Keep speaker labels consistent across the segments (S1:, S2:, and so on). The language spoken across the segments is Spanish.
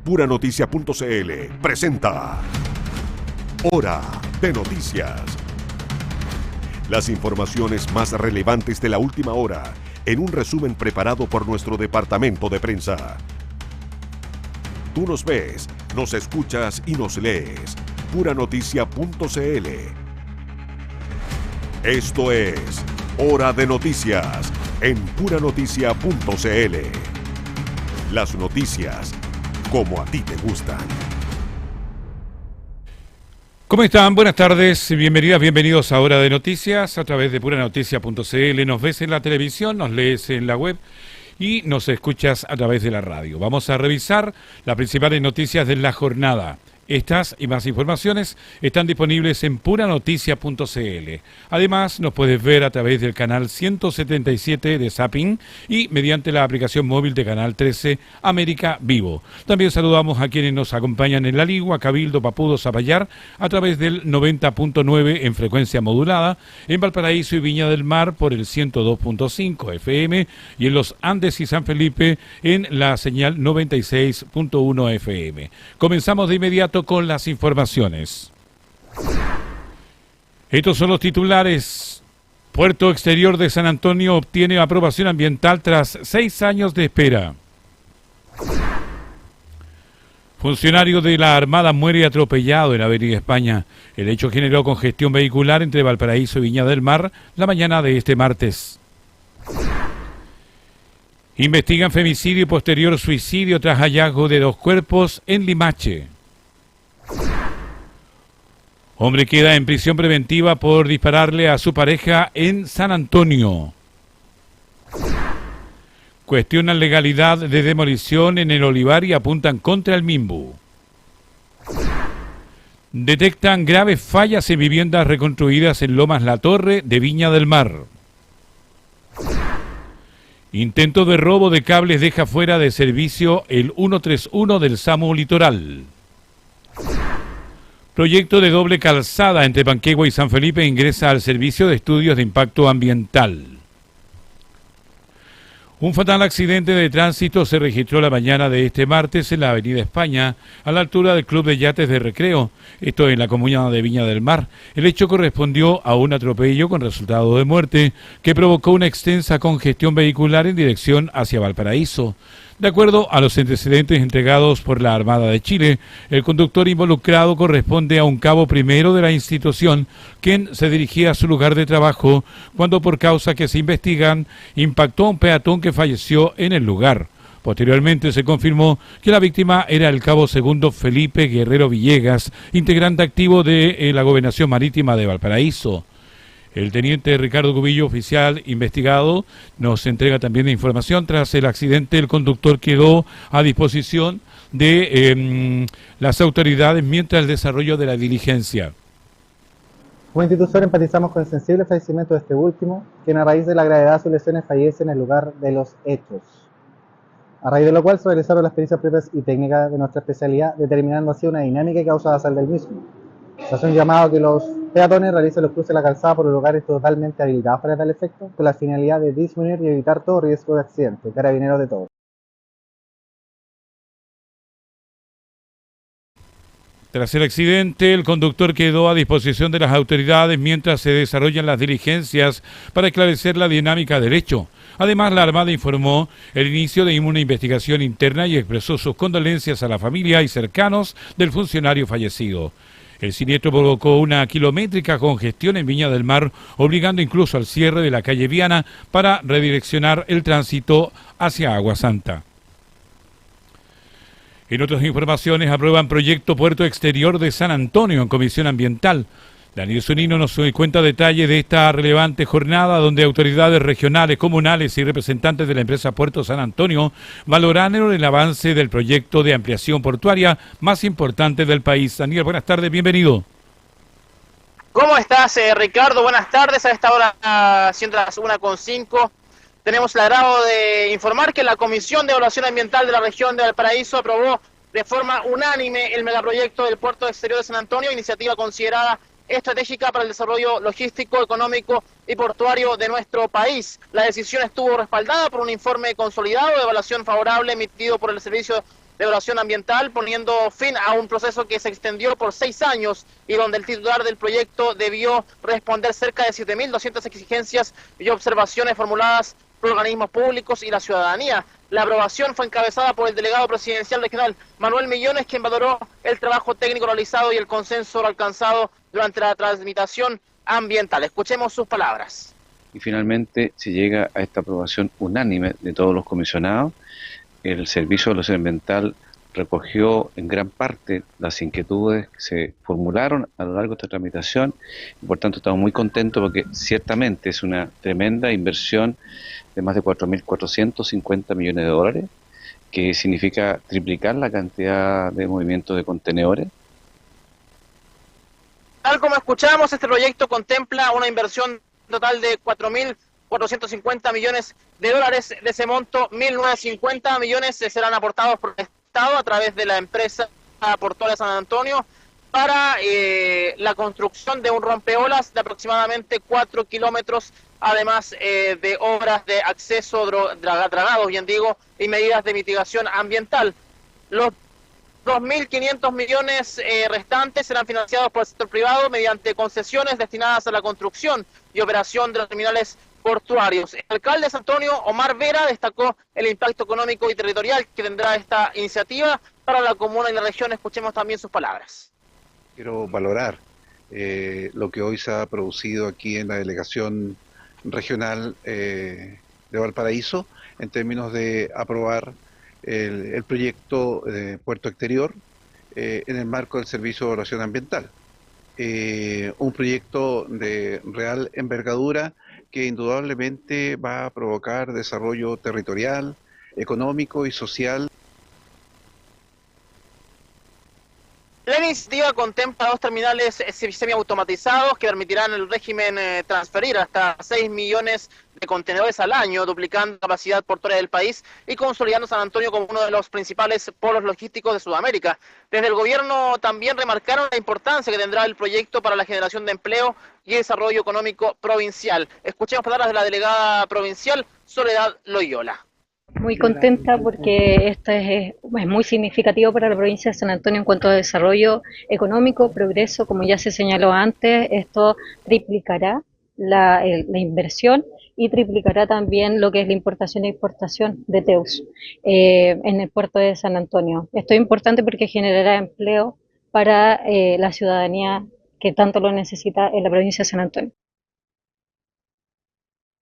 S1: Puranoticia.cl presenta Hora de Noticias. Las informaciones más relevantes de la última hora en un resumen preparado por nuestro departamento de prensa. Tú nos ves, nos escuchas y nos lees. Puranoticia.cl. Esto es Hora de Noticias en Puranoticia.cl. Las noticias como a ti te gustan.
S2: ¿Cómo están? Buenas tardes, bienvenidas, bienvenidos a Hora de Noticias a través de Puranoticia.cl. Nos ves en la televisión, nos lees en la web y nos escuchas a través de la radio. Vamos a revisar las principales noticias de la jornada. Estas y más informaciones están disponibles en Puranoticia.cl. Además, nos puedes ver a través del canal 177 de Zapping y mediante la aplicación móvil de Canal 13 América Vivo. También saludamos a quienes nos acompañan en La Ligua, Cabildo, Papudo, Zapallar, a través del 90.9 en frecuencia modulada, en Valparaíso y Viña del Mar por el 102.5 FM y en los Andes y San Felipe en la señal 96.1 FM. Comenzamos de inmediato con las informaciones. Estos son los titulares. Puerto Exterior de San Antonio obtiene aprobación ambiental tras 6 años de espera. Funcionario de la Armada muere atropellado en Avenida España. El hecho generó congestión vehicular entre Valparaíso y Viña del Mar la mañana de este martes. Investigan femicidio y posterior suicidio tras hallazgo de 2 cuerpos en Limache. Hombre queda en prisión preventiva por dispararle a su pareja en San Antonio. Cuestionan legalidad de demolición en el olivar y apuntan contra el Mimbu. Detectan graves fallas en viviendas reconstruidas en Lomas La Torre de Viña del Mar. Intento de robo de cables deja fuera de servicio el 131 del SAMU Litoral. Proyecto de doble calzada entre Panquegua y San Felipe ingresa al Servicio de Estudios de Impacto Ambiental. Un fatal accidente de tránsito se registró la mañana de este martes en la Avenida España, a la altura del Club de Yates de Recreo, esto en la comuna de Viña del Mar. El hecho correspondió a un atropello con resultado de muerte que provocó una extensa congestión vehicular en dirección hacia Valparaíso. De acuerdo a los antecedentes entregados por la Armada de Chile, el conductor involucrado corresponde a un cabo primero de la institución, quien se dirigía a su lugar de trabajo cuando, por causa que se investigan, impactó a un peatón que falleció en el lugar. Posteriormente se confirmó que la víctima era el cabo segundo Felipe Guerrero Villegas, integrante activo de la Gobernación Marítima de Valparaíso. El teniente Ricardo Cubillo, oficial investigado, nos entrega también información. Tras el accidente, el conductor quedó a disposición de las autoridades mientras el desarrollo de la diligencia.
S3: Como institución empatizamos con el sensible fallecimiento de este último, quien a raíz de la gravedad de sus lesiones fallece en el lugar de los hechos. A raíz de lo cual se realizaron las experiencias propias y técnicas de nuestra especialidad, determinando así una dinámica y causa basal del mismo. Se hace un llamado a que los peatones realicen los cruces de la calzada por los lugares totalmente habilitados para tal efecto, con la finalidad de disminuir y evitar todo riesgo de accidente. Carabineros de todo.
S2: Tras el accidente, el conductor quedó a disposición de las autoridades mientras se desarrollan las diligencias para esclarecer la dinámica del hecho. Además, la Armada informó el inicio de una investigación interna y expresó sus condolencias a la familia y cercanos del funcionario fallecido. El siniestro provocó una kilométrica congestión en Viña del Mar, obligando incluso al cierre de la calle Viana para redireccionar el tránsito hacia Agua Santa. En otras informaciones, aprueban proyecto Puerto Exterior de San Antonio en Comisión Ambiental. Daniel Zunino nos cuenta detalles de esta relevante jornada donde autoridades regionales, comunales y representantes de la empresa Puerto San Antonio valoraron el avance del proyecto de ampliación portuaria más importante del país. Daniel, buenas tardes, bienvenido.
S4: ¿Cómo estás, Ricardo? Buenas tardes. A esta hora, siendo las 1:05, tenemos el agrado de informar que la Comisión de Evaluación Ambiental de la región de Valparaíso aprobó de forma unánime el megaproyecto del Puerto Exterior de San Antonio, iniciativa considerada estratégica para el desarrollo logístico, económico y portuario de nuestro país. La decisión estuvo respaldada por un informe consolidado de evaluación favorable emitido por el Servicio de Evaluación Ambiental, poniendo fin a un proceso que se extendió por 6 años y donde el titular del proyecto debió responder cerca de 7.200 exigencias y observaciones formuladas por organismos públicos y la ciudadanía. La aprobación fue encabezada por el delegado presidencial regional Manuel Millones, quien valoró el trabajo técnico realizado y el consenso alcanzado durante la tramitación ambiental. Escuchemos sus palabras.
S5: Y finalmente se llega a esta aprobación unánime de todos los comisionados. El Servicio de Evaluación Ambiental recogió en gran parte las inquietudes que se formularon a lo largo de esta tramitación y por tanto estamos muy contentos porque ciertamente es una tremenda inversión de más de 4.450 millones de dólares, que significa triplicar la cantidad de movimientos de contenedores.
S4: Tal como escuchamos, este proyecto contempla una inversión total de 4.450 millones de dólares. De ese monto, 1.950 millones serán aportados por el Estado a través de la empresa Portuaria San Antonio para la construcción de un rompeolas de aproximadamente 4 kilómetros, además de obras de acceso dragados, bien digo, y medidas de mitigación ambiental. Los 2.500 millones restantes serán financiados por el sector privado mediante concesiones destinadas a la construcción y operación de los terminales portuarios. El alcalde de San Antonio, Omar Vera, destacó el impacto económico y territorial que tendrá esta iniciativa para la comuna y la región. Escuchemos también sus palabras.
S6: Quiero valorar lo que hoy se ha producido aquí en la delegación regional de Valparaíso en términos de aprobar el proyecto de Puerto Exterior en el marco del Servicio de Evaluación Ambiental. Un proyecto de real envergadura que indudablemente va a provocar desarrollo territorial, económico y social.
S4: La iniciativa contempla 2 terminales semiautomatizados que permitirán al régimen transferir hasta 6 millones de contenedores al año, duplicando la capacidad portuaria del país y consolidando San Antonio como uno de los principales polos logísticos de Sudamérica. Desde el gobierno también remarcaron la importancia que tendrá el proyecto para la generación de empleo y desarrollo económico provincial. Escuchemos palabras de la delegada provincial Soledad Loyola.
S7: Muy contenta porque esto es muy significativo para la provincia de San Antonio en cuanto a desarrollo económico, progreso, como ya se señaló antes, esto triplicará la inversión y triplicará también lo que es la importación e exportación de TEUs en el puerto de San Antonio. Esto es importante porque generará empleo para la ciudadanía que tanto lo necesita en la provincia de San Antonio.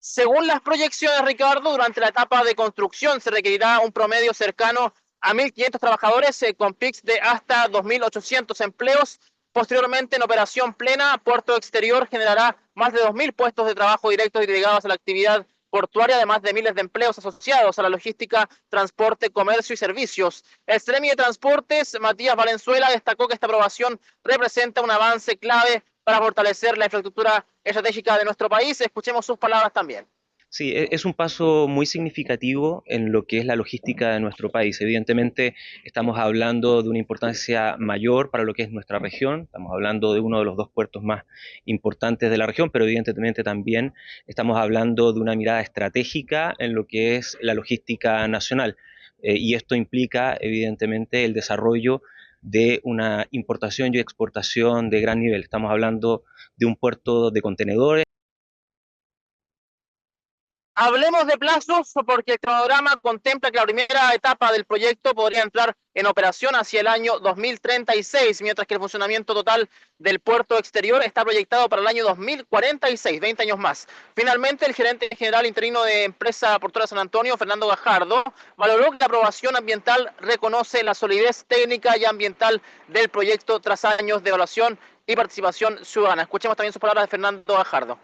S4: Según las proyecciones, Ricardo, durante la etapa de construcción se requerirá un promedio cercano a 1.500 trabajadores con PICs de hasta 2.800 empleos. Posteriormente, en operación plena, Puerto Exterior generará más de 2.000 puestos de trabajo directos y delegados a la actividad portuaria, además de miles de empleos asociados a la logística, transporte, comercio y servicios. El Seremi de Transportes, Matías Valenzuela, destacó que esta aprobación representa un avance clave para fortalecer la infraestructura estratégica de nuestro país. Escuchemos sus palabras también.
S8: Sí, es un paso muy significativo en lo que es la logística de nuestro país. Evidentemente estamos hablando de una importancia mayor para lo que es nuestra región, estamos hablando de uno de los 2 puertos más importantes de la región, pero evidentemente también estamos hablando de una mirada estratégica en lo que es la logística nacional. Y esto implica evidentemente el desarrollo de una importación y exportación de gran nivel. Estamos hablando de un puerto de contenedores.
S4: Hablemos de plazos porque el cronograma contempla que la primera etapa del proyecto podría entrar en operación hacia el año 2036, mientras que el funcionamiento total del puerto exterior está proyectado para el año 2046, 20 años más. Finalmente, el gerente general interino de Empresa Portuaria San Antonio, Fernando Gajardo, valoró que la aprobación ambiental reconoce la solidez técnica y ambiental del proyecto tras años de evaluación y participación ciudadana. Escuchemos también sus palabras de Fernando Gajardo.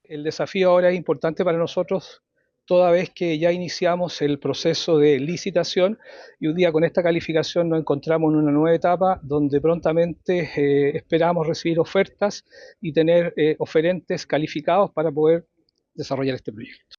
S9: El desafío ahora es importante para nosotros, toda vez que ya iniciamos el proceso de licitación y un día con esta calificación nos encontramos en una nueva etapa donde prontamente esperamos recibir ofertas y tener oferentes calificados para poder desarrollar este proyecto.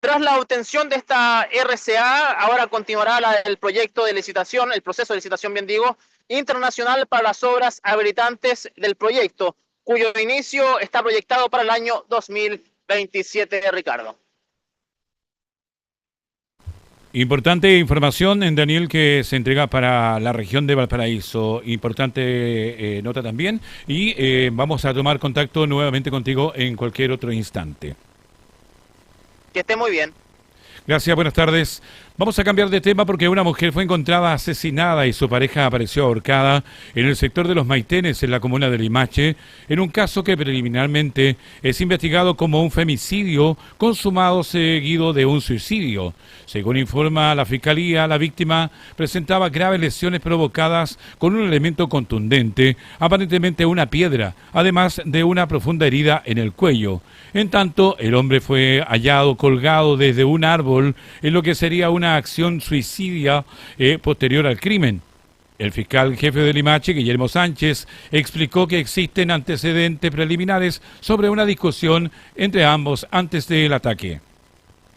S4: Tras la obtención de esta RCA, ahora continuará el proyecto de licitación, el proceso de licitación, bien digo, internacional para las obras habilitantes del proyecto, cuyo inicio está proyectado para el año 2027, Ricardo.
S2: Importante información, Daniel, que se entrega para la región de Valparaíso. Importante nota también. Y vamos a tomar contacto nuevamente contigo en cualquier otro instante.
S4: Que esté muy bien.
S2: Gracias, buenas tardes. Vamos a cambiar de tema porque una mujer fue encontrada asesinada y su pareja apareció ahorcada en el sector de Los Maitenes, en la comuna de Limache, en un caso que preliminarmente es investigado como un femicidio consumado seguido de un suicidio. Según informa la Fiscalía, la víctima presentaba graves lesiones provocadas con un elemento contundente, aparentemente una piedra, además de una profunda herida en el cuello. En tanto, el hombre fue hallado colgado desde un árbol en lo que sería una acción suicidia posterior al crimen. El fiscal jefe de Limache, Guillermo Sánchez, explicó que existen antecedentes preliminares sobre una discusión entre ambos antes del ataque.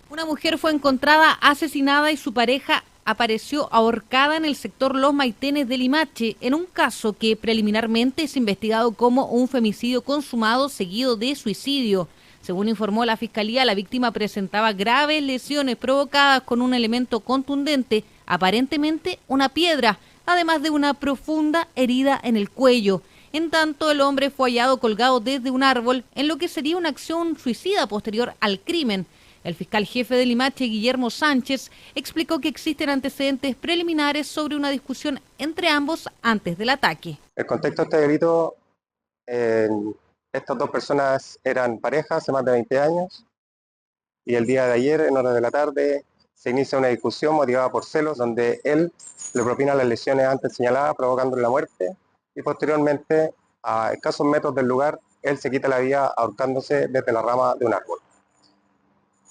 S10: Una mujer fue encontrada asesinada y su pareja apareció ahorcada en el sector Los Maitenes de Limache, en un caso que preliminarmente es investigado como un femicidio consumado seguido de suicidio. Según informó la Fiscalía, la víctima presentaba graves lesiones provocadas con un elemento contundente, aparentemente una piedra, además de una profunda herida en el cuello. En tanto, el hombre fue hallado colgado desde un árbol en lo que sería una acción suicida posterior al crimen. El fiscal jefe de Limache, Guillermo Sánchez, explicó que existen antecedentes preliminares sobre una discusión entre ambos antes del ataque.
S11: El contexto de este delito, estas dos personas eran pareja hace más de 20 años y el día de ayer, en horas de la tarde, se inicia una discusión motivada por celos donde él le propina las lesiones antes señaladas, provocándole la muerte, y posteriormente, a escasos metros del lugar, él se quita la vida ahorcándose desde la rama de un árbol.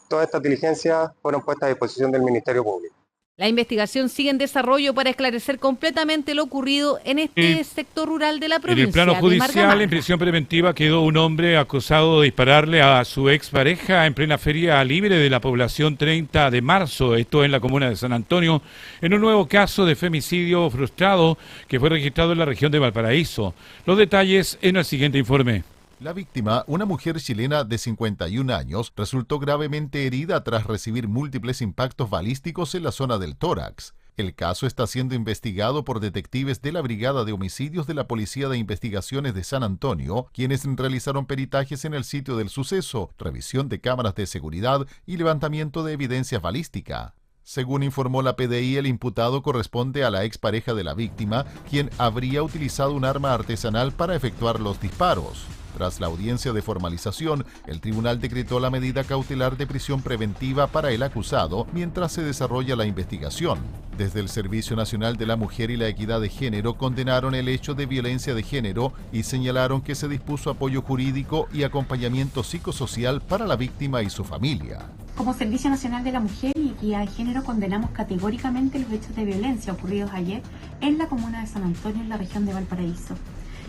S11: Todas estas diligencias fueron puestas a disposición del Ministerio Público.
S10: La investigación sigue en desarrollo para esclarecer completamente lo ocurrido en este sector rural de la provincia.
S2: En el plano judicial, en prisión preventiva, quedó un hombre acusado de dispararle a su expareja en plena feria libre de la población 30 de marzo, esto en la comuna de San Antonio, en un nuevo caso de femicidio frustrado que fue registrado en la región de Valparaíso. Los detalles en el siguiente informe.
S12: La víctima, una mujer chilena de 51 años, resultó gravemente herida tras recibir múltiples impactos balísticos en la zona del tórax. El caso está siendo investigado por detectives de la Brigada de Homicidios de la Policía de Investigaciones de San Antonio, quienes realizaron peritajes en el sitio del suceso, revisión de cámaras de seguridad y levantamiento de evidencia balística. Según informó la PDI, el imputado corresponde a la expareja de la víctima, quien habría utilizado un arma artesanal para efectuar los disparos. Tras la audiencia de formalización, el tribunal decretó la medida cautelar de prisión preventiva para el acusado mientras se desarrolla la investigación. Desde el Servicio Nacional de la Mujer y la Equidad de Género condenaron el hecho de violencia de género y señalaron que se dispuso apoyo jurídico y acompañamiento psicosocial para la víctima y su familia.
S13: Como Servicio Nacional de la Mujer y Equidad de Género condenamos categóricamente los hechos de violencia ocurridos ayer en la comuna de San Antonio, en la región de Valparaíso.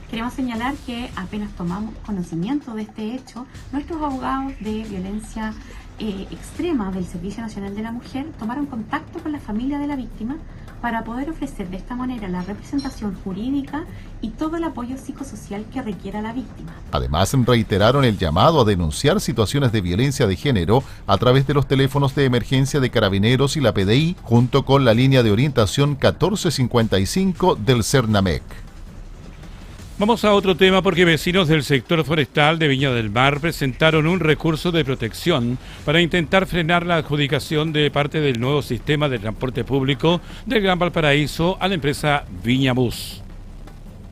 S13: Queremos señalar que apenas tomamos conocimiento de este hecho, nuestros abogados de violencia extrema del Servicio Nacional de la Mujer tomaron contacto con la familia de la víctima para poder ofrecer de esta manera la representación jurídica y todo el apoyo psicosocial que requiera la víctima.
S12: Además, reiteraron el llamado a denunciar situaciones de violencia de género a través de los teléfonos de emergencia de Carabineros y la PDI, junto con la línea de orientación 1455 del CERNAMEC.
S2: Vamos a otro tema porque vecinos del sector forestal de Viña del Mar presentaron un recurso de protección para intentar frenar la adjudicación de parte del nuevo sistema de transporte público del Gran Valparaíso a la empresa Viña Bus.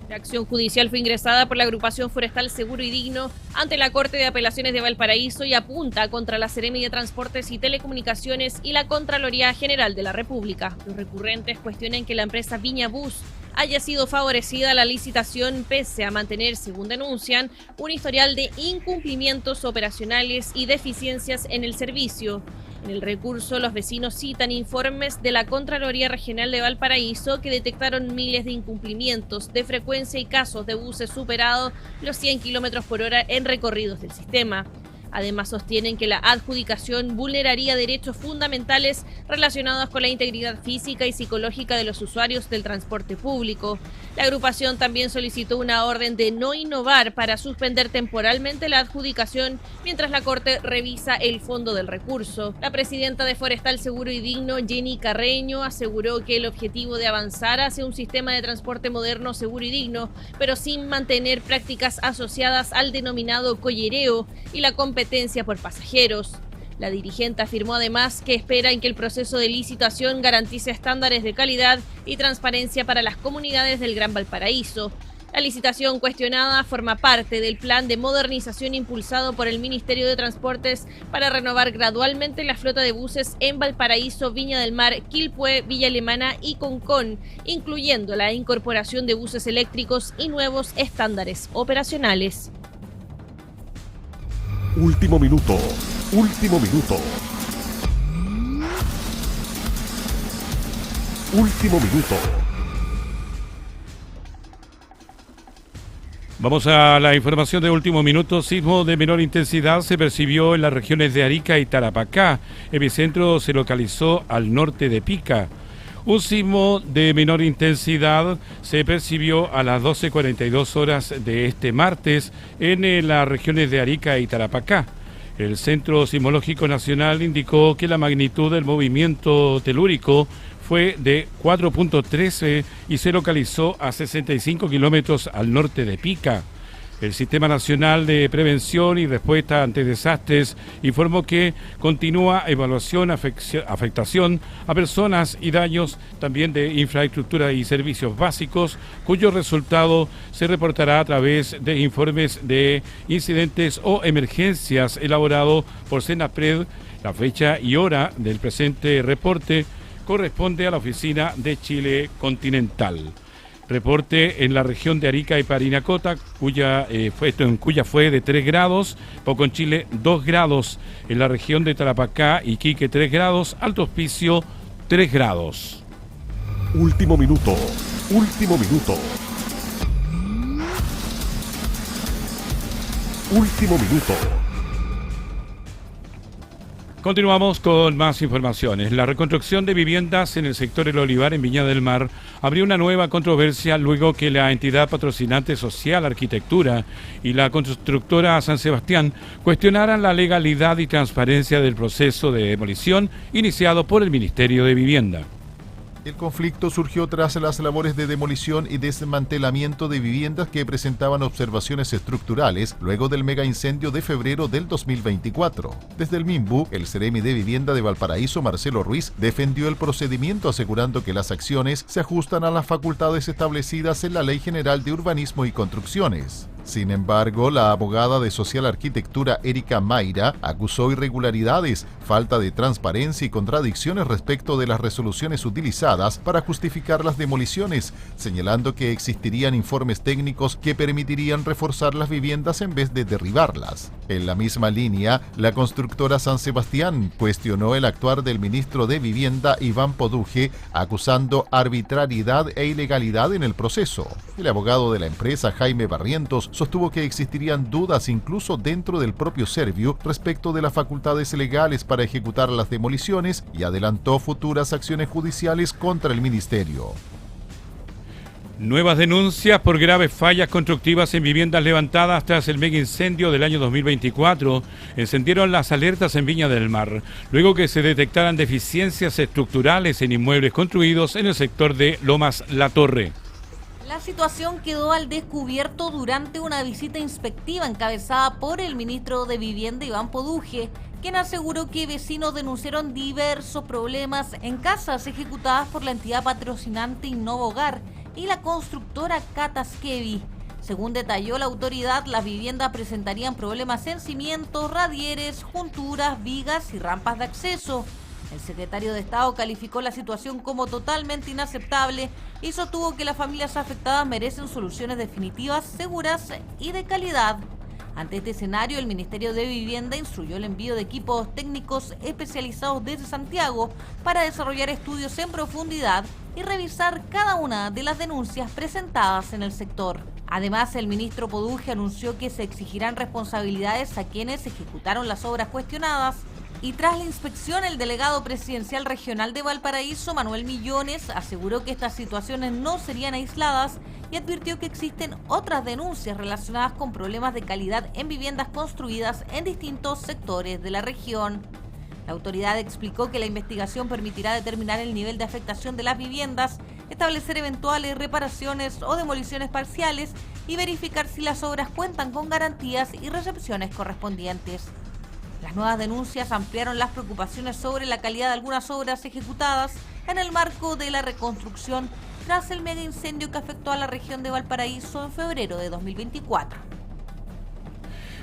S14: La acción judicial fue ingresada por la agrupación forestal Seguro y Digno ante la Corte de Apelaciones de Valparaíso y apunta contra la Seremi de Transportes y Telecomunicaciones y la Contraloría General de la República. Los recurrentes cuestionan que la empresa Viña Bus haya sido favorecida a la licitación pese a mantener, según denuncian, un historial de incumplimientos operacionales y deficiencias en el servicio. En el recurso, los vecinos citan informes de la Contraloría Regional de Valparaíso que detectaron miles de incumplimientos de frecuencia y casos de buses superados los 100 km/h en recorridos del sistema. Además, sostienen que la adjudicación vulneraría derechos fundamentales relacionados con la integridad física y psicológica de los usuarios del transporte público. La agrupación también solicitó una orden de no innovar para suspender temporalmente la adjudicación mientras la Corte revisa el fondo del recurso. La presidenta de Forestal Seguro y Digno, Jenny Carreño, aseguró que el objetivo de avanzar hacia un sistema de transporte moderno, seguro y digno, pero sin mantener prácticas asociadas al denominado collereo y la competencia por pasajeros. La dirigente afirmó además que espera en que el proceso de licitación garantice estándares de calidad y transparencia para las comunidades del Gran Valparaíso. La licitación cuestionada forma parte del plan de modernización impulsado por el Ministerio de Transportes para renovar gradualmente la flota de buses en Valparaíso, Viña del Mar, Quilpué, Villa Alemana y Concón, incluyendo la incorporación de buses eléctricos y nuevos estándares operacionales.
S1: Último minuto. Último minuto. Último minuto.
S2: Vamos a la información de último minuto. Sismo de menor intensidad se percibió en las regiones de Arica y Tarapacá. Epicentro se localizó al norte de Pica. Un sismo de menor intensidad se percibió a las 12:42 horas de este martes en las regiones de Arica y Tarapacá. El Centro Sismológico Nacional indicó que la magnitud del movimiento telúrico fue de 4.13 y se localizó a 65 kilómetros al norte de Pica. El Sistema Nacional de Prevención y Respuesta ante Desastres informó que continúa evaluación, afectación a personas y daños también de infraestructura y servicios básicos, cuyo resultado se reportará a través de informes de incidentes o emergencias elaborado por Senapred. La fecha y hora del presente reporte corresponde a la Oficina de Chile Continental. Reporte en la región de Arica y Parinacota, cuya fue de 3 grados, Poconchile 2 grados, en la región de Tarapacá, Iquique 3 grados, Alto Hospicio 3 grados.
S1: Último minuto. Último minuto. Último minuto.
S2: Continuamos con más informaciones. La reconstrucción de viviendas en el sector El Olivar en Viña del Mar abrió una nueva controversia luego que la entidad patrocinante Social Arquitectura y la constructora San Sebastián cuestionaran la legalidad y transparencia del proceso de demolición iniciado por el Ministerio de Vivienda.
S12: El conflicto surgió tras las labores de demolición y desmantelamiento de viviendas que presentaban observaciones estructurales luego del mega incendio de febrero del 2024. Desde el MIMBU, el Seremi de Vivienda de Valparaíso, Marcelo Ruiz, defendió el procedimiento asegurando que las acciones se ajustan a las facultades establecidas en la Ley General de Urbanismo y Construcciones. Sin embargo, la abogada de Social Arquitectura, Erika Mayra, acusó irregularidades, falta de transparencia y contradicciones respecto de las resoluciones utilizadas para justificar las demoliciones, señalando que existirían informes técnicos que permitirían reforzar las viviendas en vez de derribarlas. En la misma línea, la constructora San Sebastián cuestionó el actuar del ministro de Vivienda, Iván Poduje, acusando arbitrariedad e ilegalidad en el proceso. El abogado de la empresa, Jaime Barrientos, sostuvo que existirían dudas incluso dentro del propio Serviu respecto de las facultades legales para ejecutar las demoliciones y adelantó futuras acciones judiciales contra el ministerio.
S2: Nuevas denuncias por graves fallas constructivas en viviendas levantadas tras el mega incendio del año 2024 encendieron las alertas en Viña del Mar, luego que se detectaran deficiencias estructurales en inmuebles construidos en el sector de Lomas La Torre.
S10: La situación quedó al descubierto durante una visita inspectiva encabezada por el ministro de Vivienda, Iván Poduje, quien aseguró que vecinos denunciaron diversos problemas en casas ejecutadas por la entidad patrocinante Innova Hogar y la constructora Cataskevi. Según detalló la autoridad, las viviendas presentarían problemas en cimientos, radieres, junturas, vigas y rampas de acceso. El secretario de Estado calificó la situación como totalmente inaceptable y sostuvo que las familias afectadas merecen soluciones definitivas, seguras y de calidad. Ante este escenario, el Ministerio de Vivienda instruyó el envío de equipos técnicos especializados desde Santiago para desarrollar estudios en profundidad y revisar cada una de las denuncias presentadas en el sector. Además, el ministro Poduje anunció que se exigirán responsabilidades a quienes ejecutaron las obras cuestionadas. Y tras la inspección, el delegado presidencial regional de Valparaíso, Manuel Millones, aseguró que estas situaciones no serían aisladas y advirtió que existen otras denuncias relacionadas con problemas de calidad en viviendas construidas en distintos sectores de la región. La autoridad explicó que la investigación permitirá determinar el nivel de afectación de las viviendas, establecer eventuales reparaciones o demoliciones parciales y verificar si las obras cuentan con garantías y recepciones correspondientes. Las nuevas denuncias ampliaron las preocupaciones sobre la calidad de algunas obras ejecutadas en el marco de la reconstrucción tras el mega incendio que afectó a la región de Valparaíso en febrero de 2024.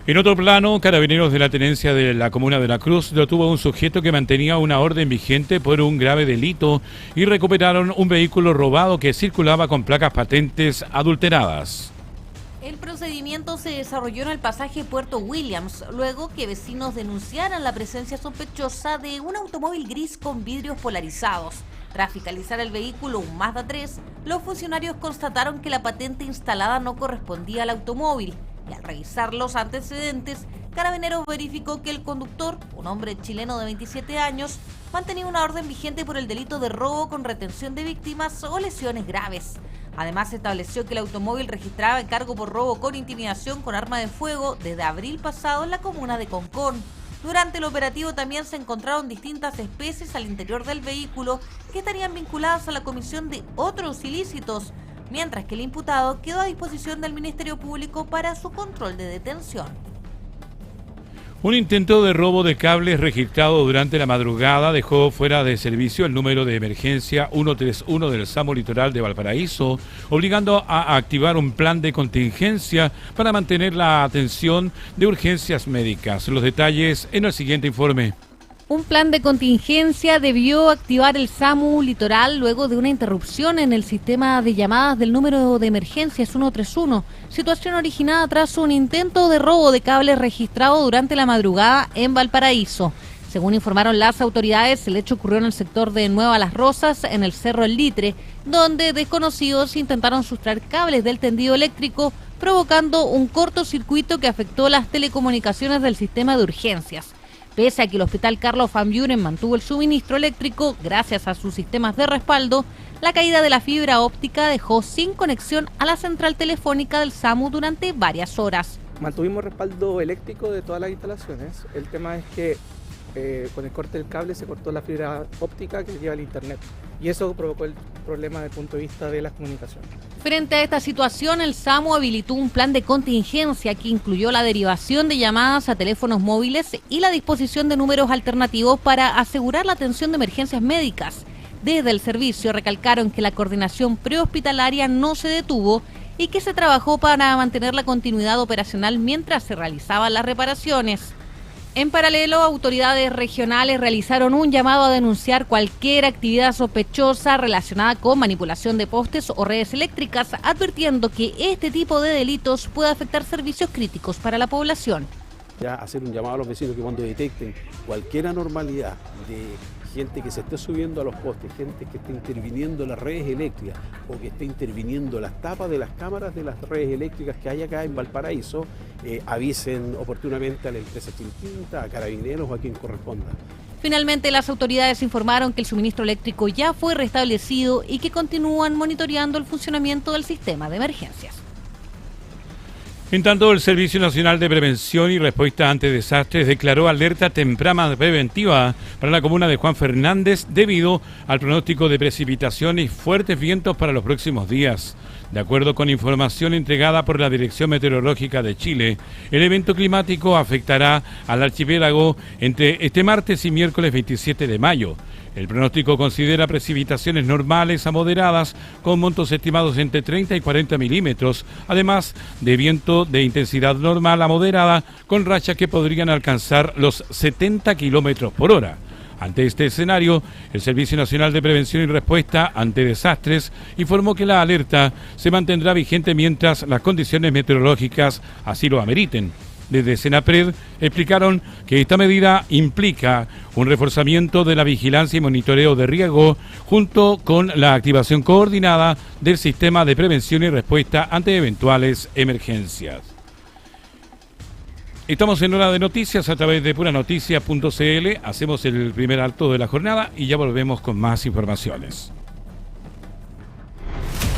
S2: En otro plano, carabineros de la tenencia de la comuna de La Cruz detuvo a un sujeto que mantenía una orden vigente por un grave delito y recuperaron un vehículo robado que circulaba con placas patentes adulteradas.
S10: El procedimiento se desarrolló en el pasaje Puerto Williams, luego que vecinos denunciaran la presencia sospechosa de un automóvil gris con vidrios polarizados. Tras fiscalizar el vehículo, un Mazda 3, los funcionarios constataron que la patente instalada no correspondía al automóvil. Y al revisar los antecedentes, Carabineros verificó que el conductor, un hombre chileno de 27 años, mantenía una orden vigente por el delito de robo con retención de víctimas o lesiones graves. Además, se estableció que el automóvil registraba el cargo por robo con intimidación con arma de fuego desde abril pasado en la comuna de Concón. Durante el operativo también se encontraron distintas especies al interior del vehículo que estarían vinculadas a la comisión de otros ilícitos, mientras que el imputado quedó a disposición del Ministerio Público para su control de detención.
S2: Un intento de robo de cables registrado durante la madrugada dejó fuera de servicio el número de emergencia 131 del SAMU Litoral de Valparaíso, obligando a activar un plan de contingencia para mantener la atención de urgencias médicas. Los detalles en el siguiente informe.
S10: Un plan de contingencia debió activar el SAMU Litoral luego de una interrupción en el sistema de llamadas del número de emergencias 131, situación originada tras un intento de robo de cables registrado durante la madrugada en Valparaíso. Según informaron las autoridades, el hecho ocurrió en el sector de Nueva Las Rosas, en el Cerro El Litre, donde desconocidos intentaron sustraer cables del tendido eléctrico, provocando un cortocircuito que afectó las telecomunicaciones del sistema de urgencias. Pese a que el Hospital Carlos Van Buren mantuvo el suministro eléctrico gracias a sus sistemas de respaldo, la caída de la fibra óptica dejó sin conexión a la central telefónica del SAMU durante varias horas.
S15: Mantuvimos respaldo eléctrico de todas las instalaciones. El tema es que con el corte del cable se cortó la fibra óptica que lleva el internet y eso provocó el problema desde el punto de vista de las comunicaciones.
S10: Frente a esta situación, el SAMU habilitó un plan de contingencia que incluyó la derivación de llamadas a teléfonos móviles y la disposición de números alternativos para asegurar la atención de emergencias médicas. Desde el servicio recalcaron que la coordinación prehospitalaria no se detuvo y que se trabajó para mantener la continuidad operacional mientras se realizaban las reparaciones. En paralelo, autoridades regionales realizaron un llamado a denunciar cualquier actividad sospechosa relacionada con manipulación de postes o redes eléctricas, advirtiendo que este tipo de delitos puede afectar servicios críticos para la población.
S16: Ya hacer un llamado a los vecinos que cuando detecten cualquier anormalidad de gente que se esté subiendo a los postes, gente que esté interviniendo las redes eléctricas o que esté interviniendo las tapas de las cámaras de las redes eléctricas que hay acá en Valparaíso, avisen oportunamente a la empresa Chilquinta, a Carabineros o a quien corresponda.
S10: Finalmente, las autoridades informaron que el suministro eléctrico ya fue restablecido y que continúan monitoreando el funcionamiento del sistema de emergencias.
S2: En tanto, el Servicio Nacional de Prevención y Respuesta ante Desastres declaró alerta temprana preventiva para la comuna de Juan Fernández debido al pronóstico de precipitación y fuertes vientos para los próximos días. De acuerdo con información entregada por la Dirección Meteorológica de Chile, el evento climático afectará al archipiélago entre este martes y miércoles 27 de mayo. El pronóstico considera precipitaciones normales a moderadas con montos estimados entre 30 y 40 milímetros, además de viento de intensidad normal a moderada con rachas que podrían alcanzar los 70 kilómetros por hora. Ante este escenario, el Servicio Nacional de Prevención y Respuesta ante Desastres informó que la alerta se mantendrá vigente mientras las condiciones meteorológicas así lo ameriten. Desde Senapred explicaron que esta medida implica un reforzamiento de la vigilancia y monitoreo de riesgo junto con la activación coordinada del sistema de prevención y respuesta ante eventuales emergencias. Estamos en hora de noticias a través de puranoticias.cl. Hacemos el primer alto de la jornada y ya volvemos con más informaciones.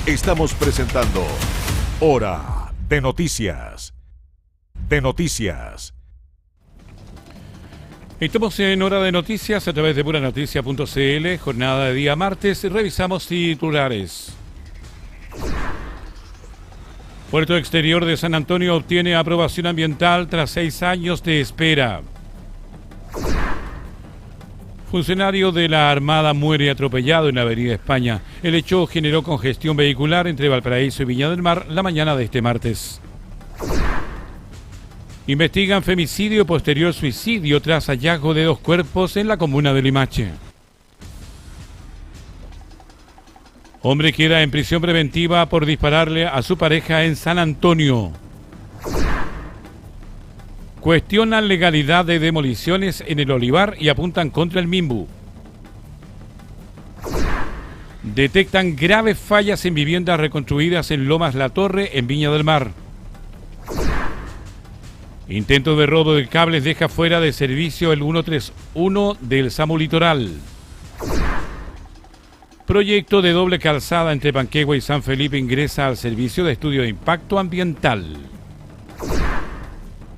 S1: Estamos presentando Hora de Noticias.
S2: Estamos en Hora de Noticias a través de puranoticias.cl, jornada de día martes. Revisamos titulares. Puerto Exterior de San Antonio obtiene aprobación ambiental tras 6 años de espera. Funcionario de la Armada muere atropellado en la Avenida España. El hecho generó congestión vehicular entre Valparaíso y Viña del Mar la mañana de este martes. Investigan femicidio posterior suicidio tras hallazgo de 2 cuerpos en la comuna de Limache. Hombre queda en prisión preventiva por dispararle a su pareja en San Antonio. Cuestionan legalidad de demoliciones en el Olivar y apuntan contra el Minbu. Detectan graves fallas en viviendas reconstruidas en Lomas La Torre, en Viña del Mar. Intento de robo de cables deja fuera de servicio el 131 del SAMU Litoral. Proyecto de doble calzada entre Panquegua y San Felipe ingresa al servicio de estudio de impacto ambiental.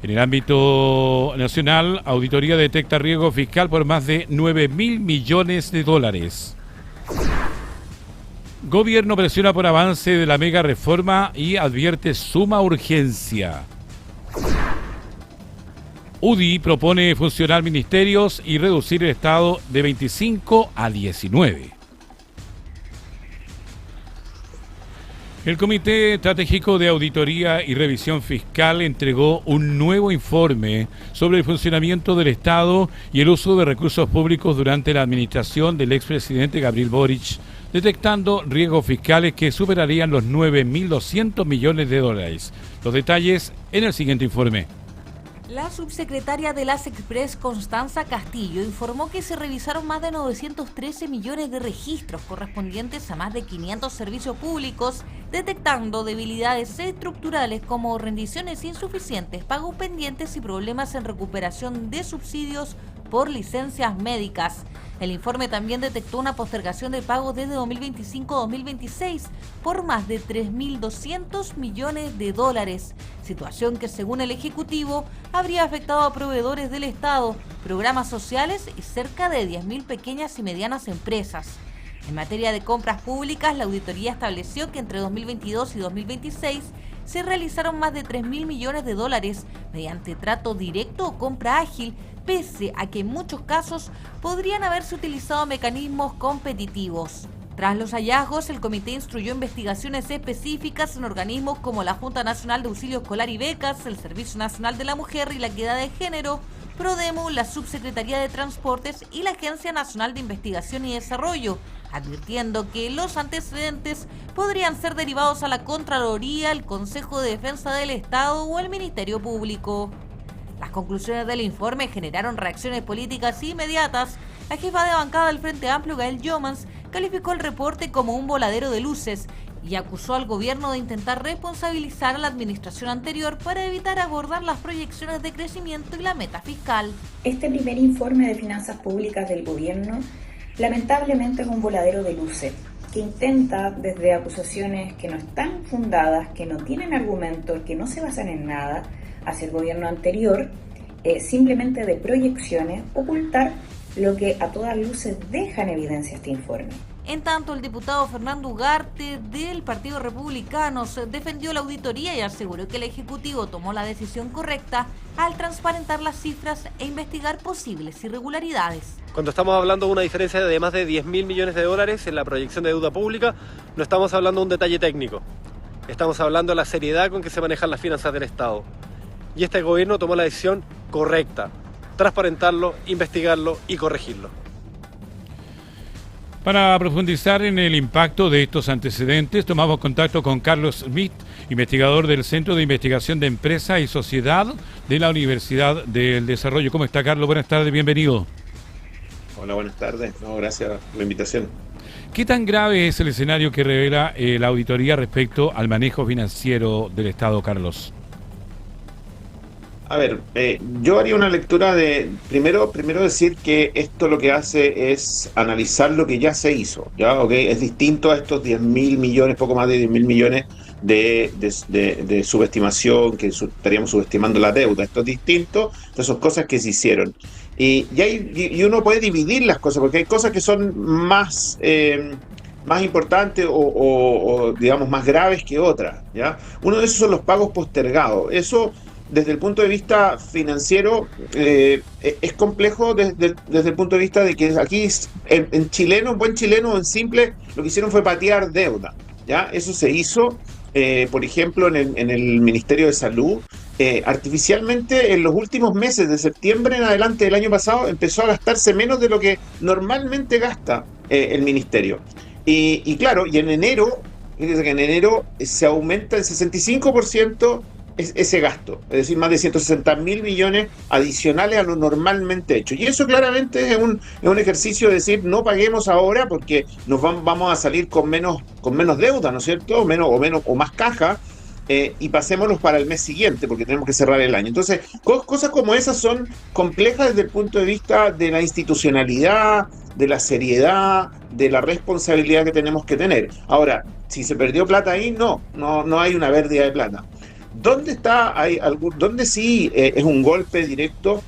S2: En el ámbito nacional, auditoría detecta riesgo fiscal por más de 9.000 millones de dólares. Gobierno presiona por avance de la mega reforma y advierte suma urgencia. UDI propone fusionar ministerios y reducir el Estado de 25 a 19. El Comité Estratégico de Auditoría y Revisión Fiscal entregó un nuevo informe sobre el funcionamiento del Estado y el uso de recursos públicos durante la administración del expresidente Gabriel Boric, detectando riesgos fiscales que superarían los 9.200 millones de dólares. Los detalles en el siguiente informe.
S10: La subsecretaria de las Express, Constanza Castillo, informó que se revisaron más de 913 millones de registros correspondientes a más de 500 servicios públicos, detectando debilidades estructurales como rendiciones insuficientes, pagos pendientes y problemas en recuperación de subsidios por licencias médicas. El informe también detectó una postergación de pagos desde 2025 a 2026 por más de 3.200 millones de dólares, situación que según el Ejecutivo habría afectado a proveedores del Estado, programas sociales y cerca de 10.000 pequeñas y medianas empresas. En materia de compras públicas, la auditoría estableció que entre 2022 y 2026 se realizaron más de 3.000 millones de dólares mediante trato directo o compra ágil, pese a que en muchos casos podrían haberse utilizado mecanismos competitivos. Tras los hallazgos, el comité instruyó investigaciones específicas en organismos como la Junta Nacional de Auxilio Escolar y Becas, el Servicio Nacional de la Mujer y la Equidad de Género, Prodemu, la Subsecretaría de Transportes y la Agencia Nacional de Investigación y Desarrollo, advirtiendo que los antecedentes podrían ser derivados a la Contraloría, el Consejo de Defensa del Estado o el Ministerio Público. Las conclusiones del informe generaron reacciones políticas inmediatas. La jefa de bancada del Frente Amplio, Gael Jomans, calificó el reporte como un voladero de luces y acusó al gobierno de intentar responsabilizar a la administración anterior para evitar abordar las proyecciones de crecimiento y la meta fiscal.
S17: Este primer informe de finanzas públicas del gobierno lamentablemente es un voladero de luces que intenta, desde acusaciones que no están fundadas, que no tienen argumentos, que no se basan en nada, hacia el gobierno anterior, simplemente de proyecciones, ocultar lo que a todas luces deja en evidencia este informe.
S10: En tanto, el diputado Fernando Ugarte del Partido Republicano defendió la auditoría y aseguró que el Ejecutivo tomó la decisión correcta al transparentar las cifras e investigar posibles irregularidades.
S18: Cuando estamos hablando de una diferencia de más de 10.000 millones de dólares en la proyección de deuda pública, no estamos hablando de un detalle técnico. Estamos hablando de la seriedad con que se manejan las finanzas del Estado. Y este gobierno tomó la decisión correcta: transparentarlo, investigarlo y corregirlo.
S2: Para profundizar en el impacto de estos antecedentes, tomamos contacto con Carlos Smith, investigador del Centro de Investigación de Empresa y Sociedad de la Universidad del Desarrollo. ¿Cómo está, Carlos? Buenas tardes, bienvenido.
S19: Hola, buenas tardes. No, gracias por la invitación.
S2: ¿Qué tan grave es el escenario que revela la auditoría respecto al manejo financiero del Estado, Carlos?
S19: A ver, yo haría una lectura de, primero decir que esto lo que hace es analizar lo que ya se hizo, ¿ya? ¿Okay? Es distinto a estos 10.000 millones, poco más de 10.000 millones de subestimación, que estaríamos subestimando la deuda. Esto es distinto, estas son cosas que se hicieron. Y uno puede dividir las cosas, porque hay cosas que son más importantes o digamos más graves que otras, ¿ya? Uno de esos son los pagos postergados. Eso, desde el punto de vista financiero, es complejo desde el punto de vista de que aquí en chileno, en buen chileno, en simple, lo que hicieron fue patear deuda, ¿ya? Eso se hizo, por ejemplo, en el Ministerio de Salud. Artificialmente, en los últimos meses, de septiembre en adelante del año pasado, empezó a gastarse menos de lo que normalmente gasta el Ministerio. Y claro, y en enero, fíjense que en enero se aumenta en 65% ese gasto, es decir, más de 160.000 millones adicionales a lo normalmente hecho. Y eso claramente es un ejercicio de decir, no paguemos ahora porque nos vamos a salir con menos deuda, ¿no es cierto? O más caja, y pasémoslos para el mes siguiente porque tenemos que cerrar el año. Entonces, cosas como esas son complejas desde el punto de vista de la institucionalidad, de la seriedad, de la responsabilidad que tenemos que tener. Ahora, si se perdió plata ahí, no hay una pérdida de plata. ¿Dónde está? ¿Dónde sí es un golpe directo?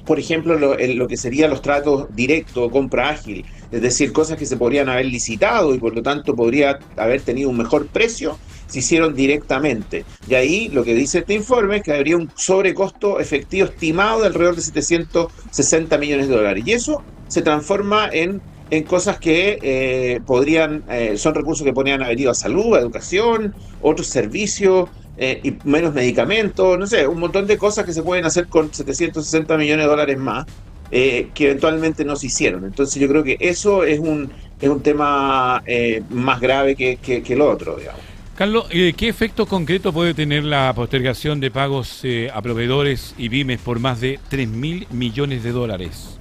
S19: Por ejemplo, lo que serían los tratos directos o compra ágil, es decir, cosas que se podrían haber licitado y por lo tanto podría haber tenido un mejor precio, se hicieron directamente. Y ahí lo que dice este informe es que habría un sobrecosto efectivo estimado de alrededor de 760 millones de dólares. Y eso se transforma en cosas que son recursos que podrían haber ido a salud, a educación, otros servicios, y menos medicamentos, no sé, un montón de cosas que se pueden hacer con 760 millones de dólares más, que eventualmente no se hicieron. Entonces yo creo que eso es un tema más grave que lo otro, digamos.
S2: Carlos, ¿qué efecto concreto puede tener la postergación de pagos a proveedores y pymes por más de 3.000 millones de dólares?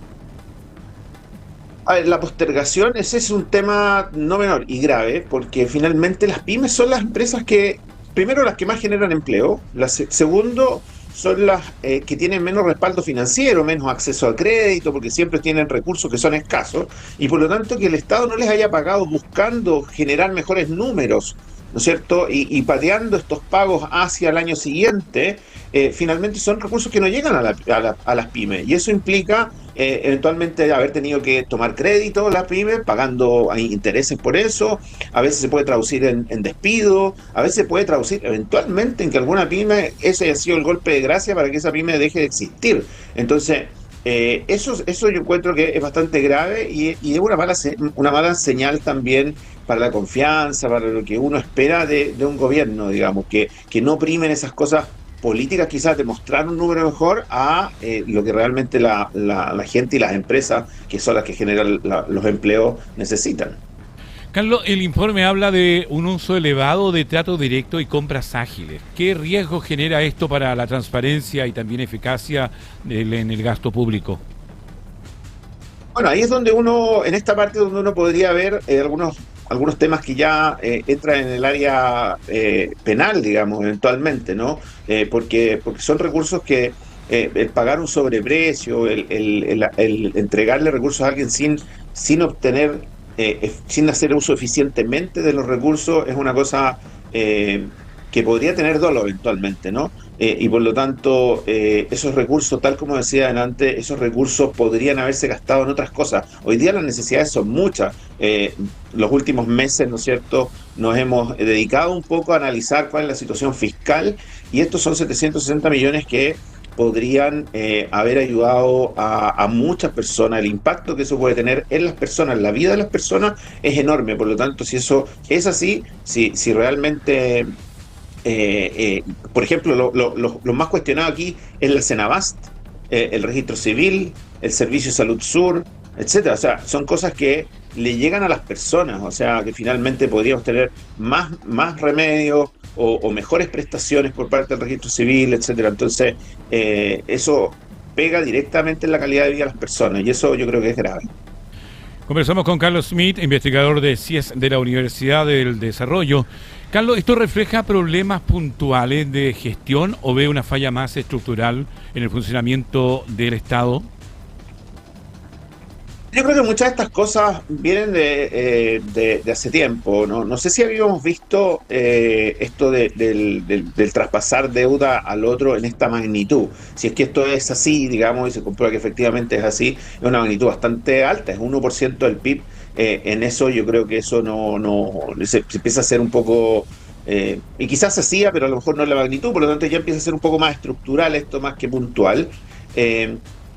S19: A ver, la postergación, ese es un tema no menor y grave, porque finalmente las pymes son las empresas que, primero, las que más generan empleo, segundo, son las que tienen menos respaldo financiero, menos acceso a crédito, porque siempre tienen recursos que son escasos, y por lo tanto que el Estado no les haya pagado buscando generar mejores números, ¿no es cierto? Y pateando estos pagos hacia el año siguiente, finalmente son recursos que no llegan a las pymes. Y eso implica eventualmente haber tenido que tomar crédito las pymes, pagando intereses por eso. A veces se puede traducir en despido, a veces se puede traducir eventualmente en que alguna pyme, ese ha sido el golpe de gracia para que esa pyme deje de existir. Entonces, eso yo encuentro que es bastante grave y es una mala señal también para la confianza, para lo que uno espera de un gobierno, digamos, que no primen esas cosas políticas, quizás de mostrar un número mejor a lo que realmente la gente y las empresas, que son las que generan los empleos, necesitan.
S2: Carlos, el informe habla de un uso elevado de trato directo y compras ágiles. ¿Qué riesgo genera esto para la transparencia y también eficacia en el gasto público?
S19: Bueno, ahí es donde en esta parte donde uno podría ver algunos temas que ya entran en el área penal, digamos, eventualmente, ¿no? Porque son recursos que el pagar un sobreprecio, el entregarle recursos a alguien sin obtener, sin hacer uso eficientemente de los recursos, es una cosa que podría tener dolo eventualmente, ¿no? Y por lo tanto, esos recursos, tal como decía antes, esos recursos podrían haberse gastado en otras cosas. Hoy día las necesidades son muchas. Los últimos meses, ¿no es cierto?, nos hemos dedicado un poco a analizar cuál es la situación fiscal, y estos son 760 millones que podrían haber ayudado a muchas personas. El impacto que eso puede tener en las personas, en la vida de las personas, es enorme. Por lo tanto, si eso es así, si realmente... por ejemplo, lo más cuestionado aquí es la Cenabast, el Registro Civil, el Servicio de Salud Sur, etcétera. O sea, son cosas que le llegan a las personas, o sea, que finalmente podríamos tener más remedios o mejores prestaciones por parte del registro civil, etcétera. Entonces, eso pega directamente en la calidad de vida de las personas y eso yo creo que es grave.
S2: Conversamos con Carlos Smith, investigador de CIES de la Universidad del Desarrollo. Carlos, ¿esto refleja problemas puntuales de gestión o ve una falla más estructural en el funcionamiento del Estado?
S19: Yo creo que muchas de estas cosas vienen de hace tiempo. No sé si habíamos visto esto del traspasar deuda al otro en esta magnitud. Si es que esto es así, digamos, y se comprueba que efectivamente es así, es una magnitud bastante alta, es 1% del PIB. En eso yo creo que eso se empieza a hacer un poco... y quizás se hacía, pero a lo mejor no es la magnitud, por lo tanto ya empieza a ser un poco más estructural esto más que puntual.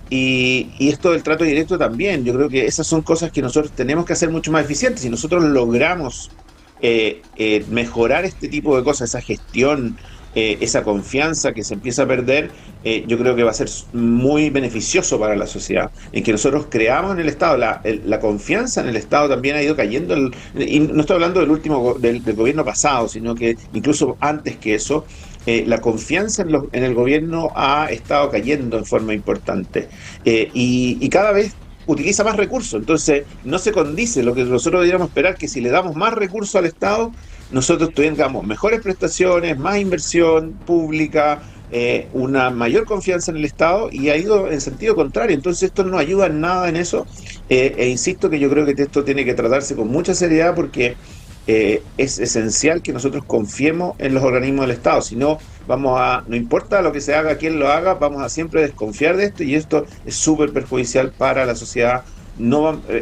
S19: Y esto del trato directo también, yo creo que esas son cosas que nosotros tenemos que hacer mucho más eficientes. Si nosotros logramos mejorar este tipo de cosas, esa gestión, esa confianza que se empieza a perder, yo creo que va a ser muy beneficioso para la sociedad. En que nosotros creamos en el Estado, la confianza en el Estado también ha ido cayendo, y no estoy hablando del gobierno pasado, sino que incluso antes que eso, la confianza en el gobierno ha estado cayendo en forma importante y cada vez utiliza más recursos, entonces no se condice lo que nosotros deberíamos esperar, que si le damos más recursos al Estado, nosotros tengamos mejores prestaciones, más inversión pública, una mayor confianza en el Estado, y ha ido en sentido contrario. Entonces esto no ayuda en nada en eso, e insisto que yo creo que esto tiene que tratarse con mucha seriedad porque es esencial que nosotros confiemos en los organismos del Estado, si no, no importa lo que se haga, quién lo haga, vamos a siempre desconfiar de esto, y esto es súper perjudicial para la sociedad.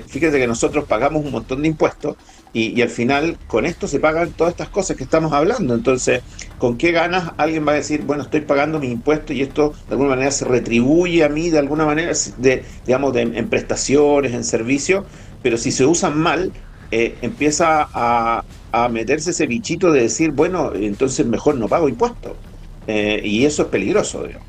S19: Fíjense que nosotros pagamos un montón de impuestos y al final con esto se pagan todas estas cosas que estamos hablando. Entonces, ¿con qué ganas alguien va a decir, bueno, estoy pagando mis impuestos y esto de alguna manera se retribuye a mí de alguna manera, en prestaciones, en servicios? Pero si se usan mal, empieza a meterse ese bichito de decir, bueno, entonces mejor no pago impuestos. Y eso es peligroso, digamos.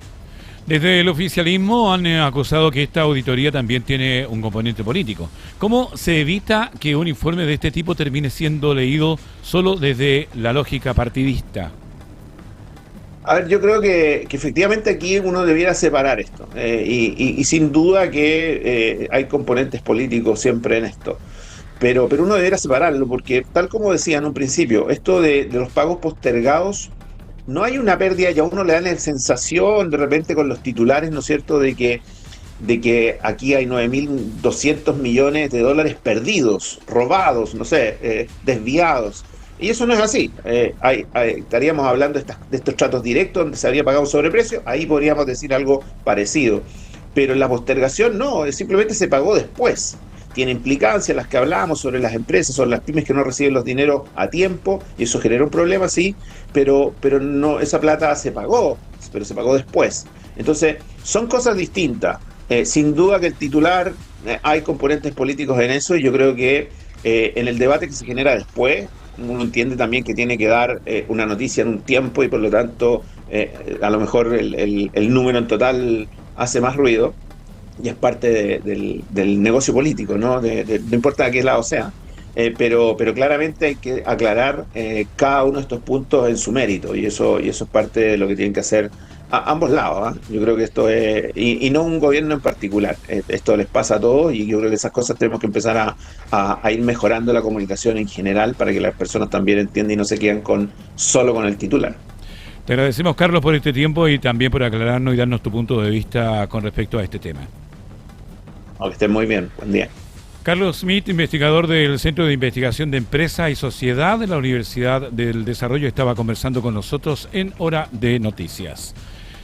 S2: Desde el oficialismo han acusado que esta auditoría también tiene un componente político. ¿Cómo se evita que un informe de este tipo termine siendo leído solo desde la lógica partidista?
S19: A ver, yo creo que efectivamente aquí uno debiera separar esto. Y sin duda que hay componentes políticos siempre en esto. Pero uno debería separarlo porque, tal como decía en un principio, esto de los pagos postergados, no hay una pérdida, y a uno le da la sensación de repente con los titulares, ¿no es cierto?, de que aquí hay 9.200 millones de dólares perdidos, robados, no sé, desviados. Y eso no es así. Estaríamos hablando de estos tratos directos donde se habría pagado sobreprecio, ahí podríamos decir algo parecido. Pero en la postergación no, simplemente se pagó después. Tiene implicancias las que hablábamos sobre las empresas, sobre las pymes que no reciben los dineros a tiempo, y eso genera un problema, sí, pero no, esa plata se pagó, pero se pagó después. Entonces, son cosas distintas. Sin duda que el titular, hay componentes políticos en eso, y yo creo que en el debate que se genera después, uno entiende también que tiene que dar una noticia en un tiempo, y por lo tanto, a lo mejor el número en total hace más ruido, y es parte del negocio político, ¿no? No importa de qué lado sea, pero claramente hay que aclarar cada uno de estos puntos en su mérito, y eso es parte de lo que tienen que hacer a ambos lados, ¿eh? Yo creo que esto es, y no un gobierno en particular, esto les pasa a todos, y yo creo que esas cosas tenemos que empezar a ir mejorando la comunicación en general para que las personas también entiendan y no se queden solo con el titular.
S2: Te agradecemos, Carlos, por este tiempo y también por aclararnos y darnos tu punto de vista con respecto a este tema.
S19: Que estén muy bien, buen día.
S2: Carlos Smith, investigador del Centro de Investigación de Empresa y Sociedad de la Universidad del Desarrollo, estaba conversando con nosotros en Hora de Noticias.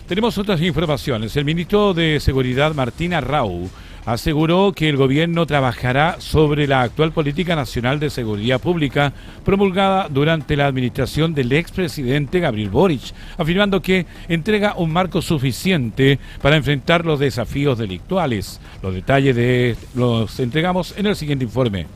S2: Tenemos otras informaciones. El ministro de Seguridad, Martín Arrau, aseguró que el gobierno trabajará sobre la actual política nacional de seguridad pública promulgada durante la administración del expresidente Gabriel Boric, afirmando que entrega un marco suficiente para enfrentar los desafíos delictuales. Los detalles los entregamos en el siguiente informe.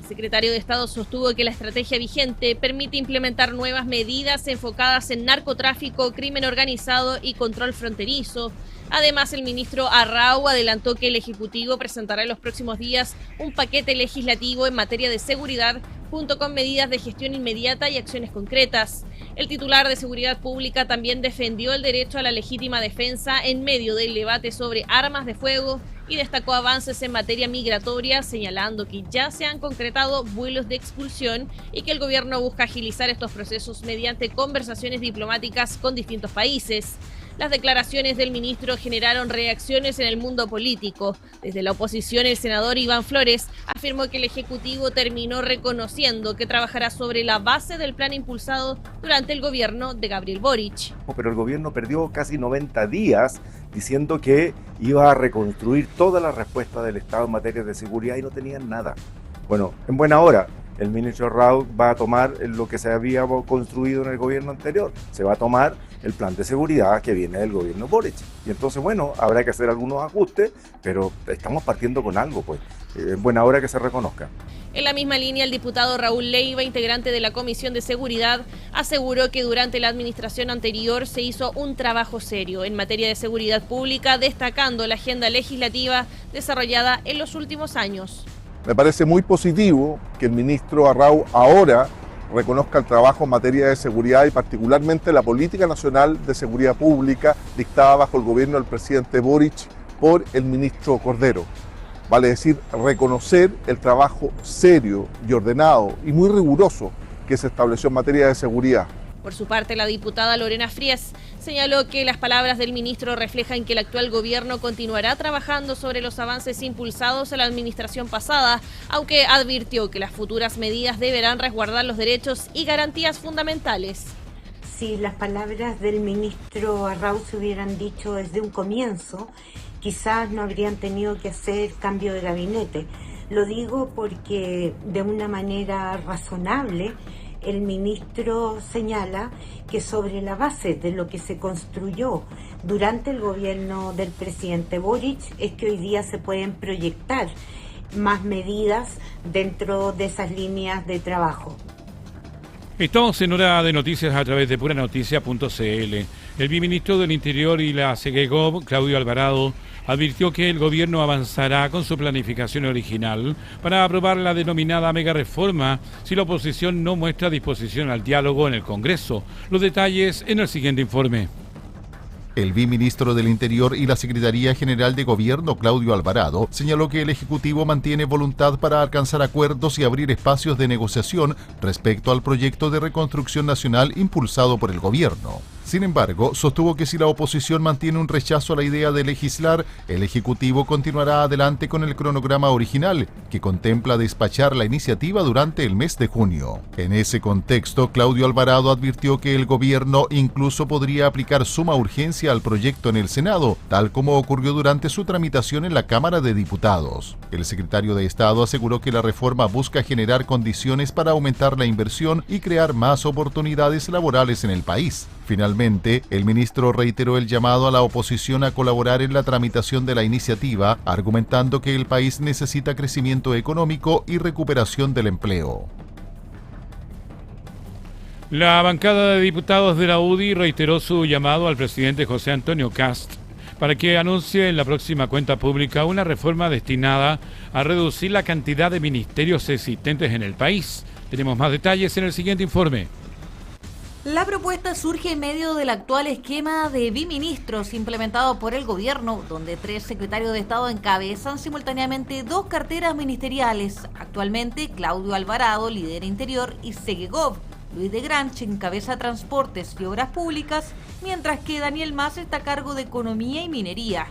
S14: secretario de Estado sostuvo que la estrategia vigente permite implementar nuevas medidas enfocadas en narcotráfico, crimen organizado y control fronterizo. Además, el ministro Arrau adelantó que el Ejecutivo presentará en los próximos días un paquete legislativo en materia de seguridad, junto con medidas de gestión inmediata y acciones concretas. El titular de Seguridad Pública también defendió el derecho a la legítima defensa en medio del debate sobre armas de fuego y destacó avances en materia migratoria, señalando que ya se han concretado vuelos de expulsión y que el gobierno busca agilizar estos procesos mediante conversaciones diplomáticas con distintos países. Las declaraciones del ministro generaron reacciones en el mundo político. Desde la oposición, el senador Iván Flores afirmó que el Ejecutivo terminó reconociendo que trabajará sobre la base del plan impulsado durante el gobierno de Gabriel Boric.
S20: Pero el gobierno perdió casi 90 días diciendo que iba a reconstruir toda la respuesta del Estado en materia de seguridad y no tenían nada. Bueno, en buena hora. El ministro Arrau va a tomar lo que se había construido en el gobierno anterior. Se va a tomar el plan de seguridad que viene del gobierno Boric. Y entonces, bueno, habrá que hacer algunos ajustes, pero estamos partiendo con algo, pues. Es buena hora que se reconozca.
S14: En la misma línea, el diputado Raúl Leiva, integrante de la Comisión de Seguridad, aseguró que durante la administración anterior se hizo un trabajo serio en materia de seguridad pública, destacando la agenda legislativa desarrollada en los últimos años.
S21: Me parece muy positivo que el ministro Arrau ahora reconozca el trabajo en materia de seguridad y particularmente la política nacional de seguridad pública dictada bajo el gobierno del presidente Boric por el ministro Cordero. Vale decir, reconocer el trabajo serio y ordenado y muy riguroso que se estableció en materia de seguridad.
S14: Por su parte, la diputada Lorena Fries señaló que las palabras del ministro reflejan que el actual gobierno continuará trabajando sobre los avances impulsados en la administración pasada, aunque advirtió que las futuras medidas deberán resguardar los derechos y garantías fundamentales.
S22: Si las palabras del ministro Arrau se hubieran dicho desde un comienzo, quizás no habrían tenido que hacer cambio de gabinete. Lo digo porque de una manera razonable el ministro señala que sobre la base de lo que se construyó durante el gobierno del presidente Boric es que hoy día se pueden proyectar más medidas dentro de esas líneas de trabajo.
S2: Estamos en hora de noticias a través de puranoticia.cl. El viceministro del Interior y la Segegov, Claudio Alvarado, advirtió que el gobierno avanzará con su planificación original para aprobar la denominada mega reforma si la oposición no muestra disposición al diálogo en el Congreso. Los detalles en el siguiente informe.
S12: El viceministro del Interior y la Secretaría General de Gobierno, Claudio Alvarado, señaló que el Ejecutivo mantiene voluntad para alcanzar acuerdos y abrir espacios de negociación respecto al proyecto de reconstrucción nacional impulsado por el gobierno. Sin embargo, sostuvo que si la oposición mantiene un rechazo a la idea de legislar, el Ejecutivo continuará adelante con el cronograma original, que contempla despachar la iniciativa durante el mes de junio. En ese contexto, Claudio Alvarado advirtió que el gobierno incluso podría aplicar suma urgencia al proyecto en el Senado, tal como ocurrió durante su tramitación en la Cámara de Diputados. El secretario de Estado aseguró que la reforma busca generar condiciones para aumentar la inversión y crear más oportunidades laborales en el país. Finalmente, el ministro reiteró el llamado a la oposición a colaborar en la tramitación de la iniciativa, argumentando que el país necesita crecimiento económico y recuperación del empleo.
S2: La bancada de diputados de la UDI reiteró su llamado al presidente José Antonio Kast para que anuncie en la próxima cuenta pública una reforma destinada a reducir la cantidad de ministerios existentes en el país. Tenemos más detalles en el siguiente informe.
S10: La propuesta surge en medio del actual esquema de biministros implementado por el gobierno, donde 3 secretarios de Estado encabezan simultáneamente 2 carteras ministeriales. Actualmente, Claudio Alvarado lidera Interior y Segegov. Luis de Granche encabeza Transportes y Obras Públicas, mientras que Daniel Mas está a cargo de Economía y Minería.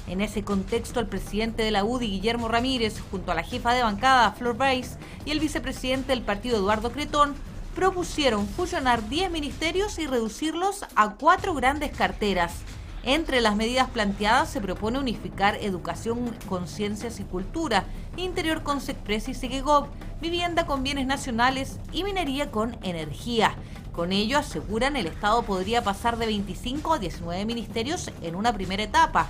S10: En ese contexto, el presidente de la UDI, Guillermo Ramírez, junto a la jefa de bancada, Flor Weiss, y el vicepresidente del partido, Eduardo Cretón, propusieron fusionar 10 ministerios y reducirlos a 4 grandes carteras. Entre las medidas planteadas se propone unificar Educación con Ciencias y Cultura, Interior con Secpres y Segegov, Vivienda con Bienes Nacionales y Minería con Energía. Con ello, aseguran, el Estado podría pasar de 25 a 19 ministerios en una primera etapa.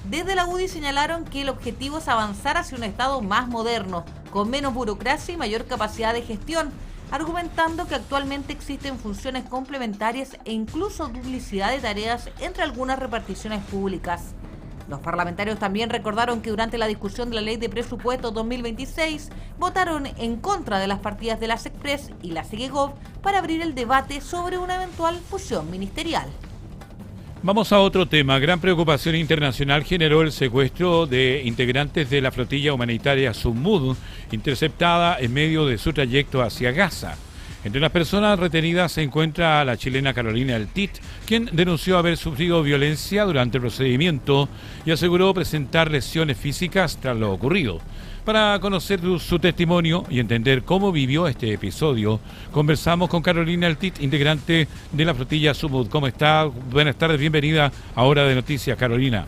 S10: Desde la UDI señalaron que el objetivo es avanzar hacia un Estado más moderno, con menos burocracia y mayor capacidad de gestión, argumentando que actualmente existen funciones complementarias e incluso duplicidad de tareas entre algunas reparticiones públicas. Los parlamentarios también recordaron que durante la discusión de la Ley de Presupuesto 2026 votaron en contra de las partidas de la SECPRES y la SEGEGOV para abrir el debate sobre una eventual fusión ministerial.
S2: Vamos a otro tema. Gran preocupación internacional generó el secuestro de integrantes de la flotilla humanitaria Sumud, interceptada en medio de su trayecto hacia Gaza. Entre las personas retenidas se encuentra la chilena Carolina Eltit, quien denunció haber sufrido violencia durante el procedimiento y aseguró presentar lesiones físicas tras lo ocurrido. Para conocer su testimonio y entender cómo vivió este episodio, conversamos con Carolina Eltit, integrante de la flotilla Sumud. ¿Cómo está? Buenas tardes, bienvenida a Hora de Noticias, Carolina.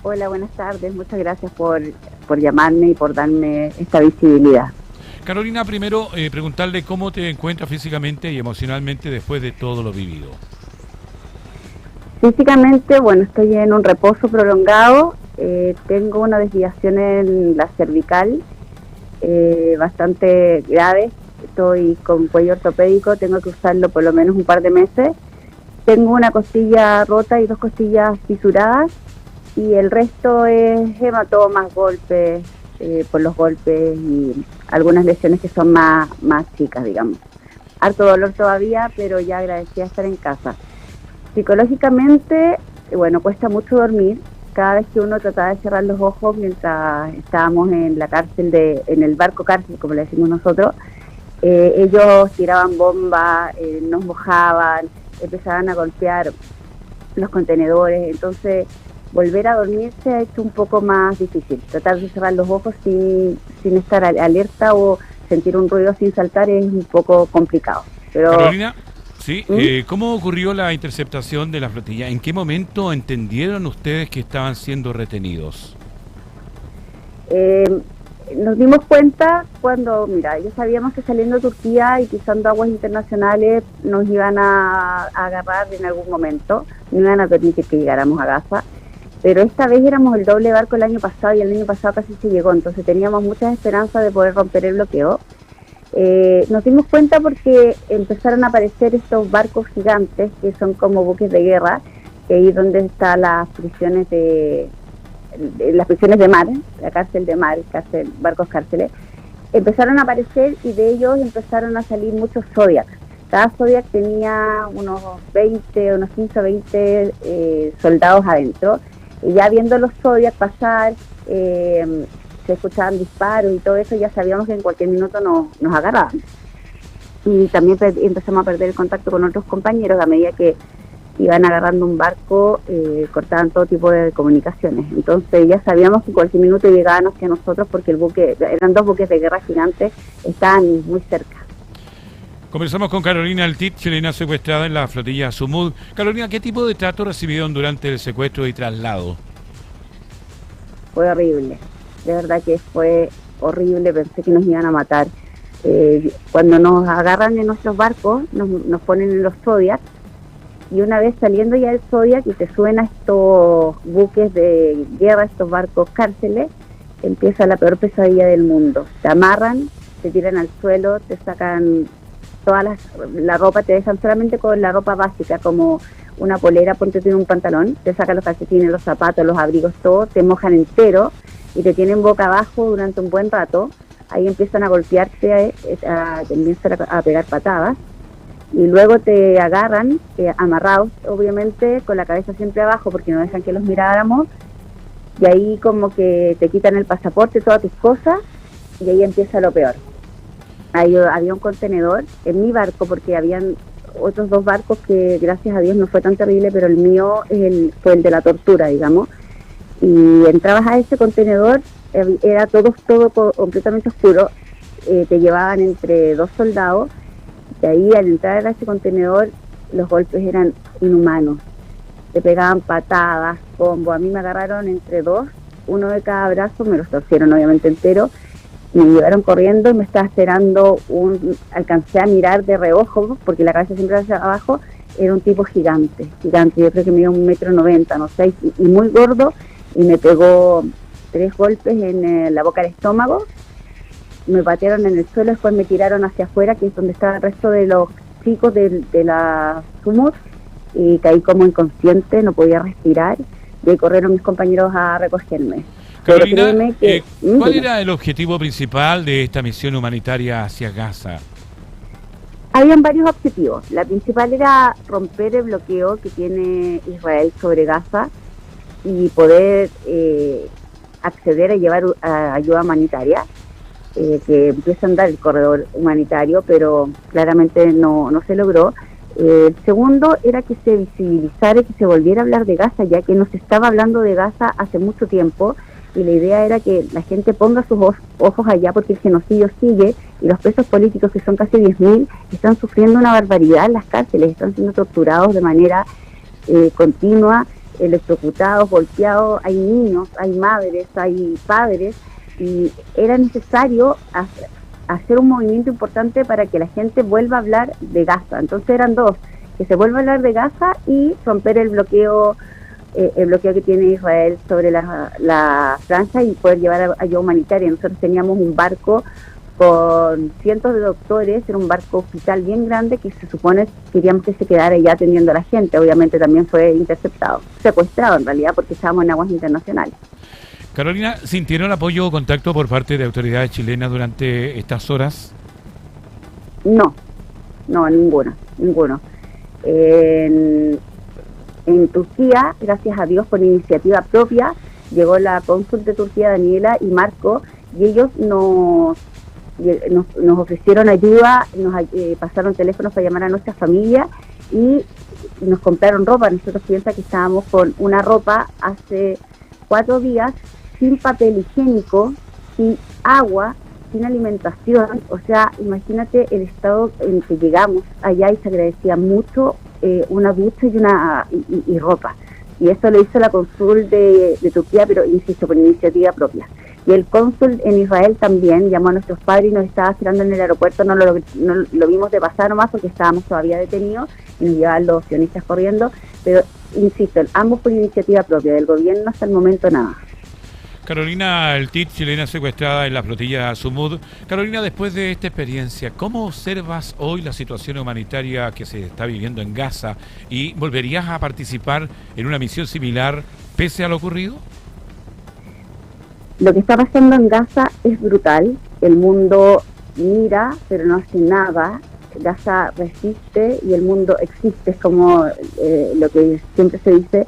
S3: Hola, buenas tardes. Muchas gracias por llamarme y por darme esta visibilidad.
S2: Carolina, primero preguntarle cómo te encuentras físicamente y emocionalmente después de todo lo vivido.
S3: Físicamente, bueno, estoy en un reposo prolongado. Tengo una desviación en la cervical bastante grave. Estoy con cuello ortopédico, tengo que usarlo por lo menos un par de meses. Tengo una costilla rota y 2 costillas fisuradas y el resto es hematomas, golpes por los golpes y algunas lesiones que son más chicas, digamos. Harto dolor todavía, pero ya agradecida de estar en casa. Psicológicamente, bueno, cuesta mucho dormir. Cada vez que uno trataba de cerrar los ojos mientras estábamos en la cárcel, en el barco cárcel, como le decimos nosotros, ellos tiraban bombas, nos mojaban, empezaban a golpear los contenedores, entonces volver a dormir se ha hecho un poco más difícil. Tratar de cerrar los ojos sin estar alerta o sentir un ruido sin saltar es un poco complicado. Pero
S2: Carolina, sí, ¿cómo ocurrió la interceptación de la flotilla? ¿En qué momento entendieron ustedes que estaban siendo retenidos?
S3: Nos dimos cuenta cuando, ya sabíamos que saliendo de Turquía y pisando aguas internacionales nos iban a agarrar en algún momento, no iban a permitir que llegáramos a Gaza, pero esta vez éramos el doble barco el año pasado y el año pasado casi se llegó, entonces teníamos muchas esperanzas de poder romper el bloqueo. Nos dimos cuenta porque empezaron a aparecer estos barcos gigantes que son como buques de guerra, ahí donde están las prisiones de mar, la cárcel de mar, barcos cárceles, empezaron a aparecer y de ellos empezaron a salir muchos Zodiac. Cada Zodiac tenía unos 15 o 20 soldados adentro, y ya viendo los Zodiac pasar, se escuchaban disparos y todo eso, ya sabíamos que en cualquier minuto nos agarraban. Y también empezamos a perder el contacto con otros compañeros a medida que iban agarrando un barco, cortaban todo tipo de comunicaciones. Entonces ya sabíamos que en cualquier minuto llegaban hacia nosotros porque eran 2 buques de guerra gigantes, estaban muy cerca.
S2: Conversamos con Carolina Eltit, chilena secuestrada en la flotilla Sumud. Carolina, ¿qué tipo de trato recibieron durante el secuestro y traslado?
S3: Fue horrible, de verdad que fue horrible, pensé que nos iban a matar. Cuando nos agarran en nuestros barcos, nos ponen en los Zodiac, y una vez saliendo ya del Zodiac y te suben a estos buques de guerra, estos barcos cárceles, empieza la peor pesadilla del mundo. Te amarran, te tiran al suelo, te sacan la ropa, te dejan solamente con la ropa básica, como una polera, ponte un pantalón, te sacan los calcetines, los zapatos, los abrigos, todo, te mojan entero y te tienen boca abajo durante un buen rato. Ahí empiezan a golpearte, te empiezan a pegar patadas y luego te agarran amarrados, obviamente, con la cabeza siempre abajo porque no dejan que los miráramos, y ahí como que te quitan el pasaporte, todas tus cosas, y ahí empieza lo peor. Había un contenedor en mi barco, porque habían otros 2 barcos que gracias a Dios no fue tan terrible, pero el mío fue el de la tortura, digamos, y entrabas a ese contenedor, era todo completamente oscuro, te llevaban entre 2 soldados, y ahí al entrar a ese contenedor los golpes eran inhumanos, te pegaban patadas, combos. A mí me agarraron entre 2, uno de cada brazo, me los torcieron obviamente entero, me llevaron corriendo y me estaba esperando alcancé a mirar de reojo, porque la cabeza siempre hacia abajo, era un tipo gigante, yo creo que medía 1,90 m, no sé, y muy gordo, y me pegó 3 golpes en la boca del estómago, me patearon en el suelo, después me tiraron hacia afuera, que es donde estaba el resto de los chicos de la Sumut, y caí como inconsciente, no podía respirar, y ahí corrieron mis compañeros a recogerme.
S2: Carolina, ¿cuál era el objetivo principal de esta misión humanitaria hacia Gaza?
S3: Habían varios objetivos. La principal era romper el bloqueo que tiene Israel sobre Gaza y poder acceder a llevar ayuda humanitaria, que empieza a andar el corredor humanitario, pero claramente no se logró. El segundo era que se visibilizara y que se volviera a hablar de Gaza, ya que no se estaba hablando de Gaza hace mucho tiempo, y la idea era que la gente ponga sus ojos allá, porque el genocidio sigue y los presos políticos, que son casi 10.000, están sufriendo una barbaridad en las cárceles, están siendo torturados de manera continua, electrocutados, golpeados, hay niños, hay madres, hay padres, y era necesario hacer un movimiento importante para que la gente vuelva a hablar de Gaza. Entonces eran dos, que se vuelva a hablar de Gaza y romper el bloqueo que tiene Israel sobre la franja y poder llevar ayuda humanitaria. Nosotros teníamos un barco con cientos de doctores, era un barco hospital bien grande que se supone queríamos que se quedara ya atendiendo a la gente. Obviamente también fue interceptado, secuestrado en realidad, porque estábamos en aguas internacionales.
S2: Carolina, ¿sintieron apoyo o contacto por parte de autoridades chilenas durante estas horas?
S3: No, ninguno. En Turquía, gracias a Dios, por iniciativa propia, llegó la cónsul de Turquía, Daniela, y Marco, y ellos nos ofrecieron ayuda, nos pasaron teléfonos para llamar a nuestra familia y nos compraron ropa. Nosotros piensa que estábamos con una ropa hace 4 días, sin papel higiénico, sin agua, sin alimentación. O sea, imagínate el estado en que llegamos allá, y se agradecía mucho una ducha y ropa. Y eso lo hizo la cónsul de Turquía, pero insisto, por iniciativa propia. Y el cónsul en Israel también llamó a nuestros padres y nos estaba esperando en el aeropuerto. No lo vimos de pasar nomás porque estábamos todavía detenidos y nos llevaban los sionistas corriendo. Pero insisto, ambos por iniciativa propia, del gobierno hasta el momento nada.
S2: Carolina, el TIT, chilena secuestrada en la flotilla Sumud. Carolina, después de esta experiencia, ¿cómo observas hoy la situación humanitaria que se está viviendo en Gaza? ¿Y volverías a participar en una misión similar pese a lo ocurrido?
S3: Lo que está pasando en Gaza es brutal. El mundo mira, pero no hace nada. Gaza resiste y el mundo existe, es como lo que siempre se dice.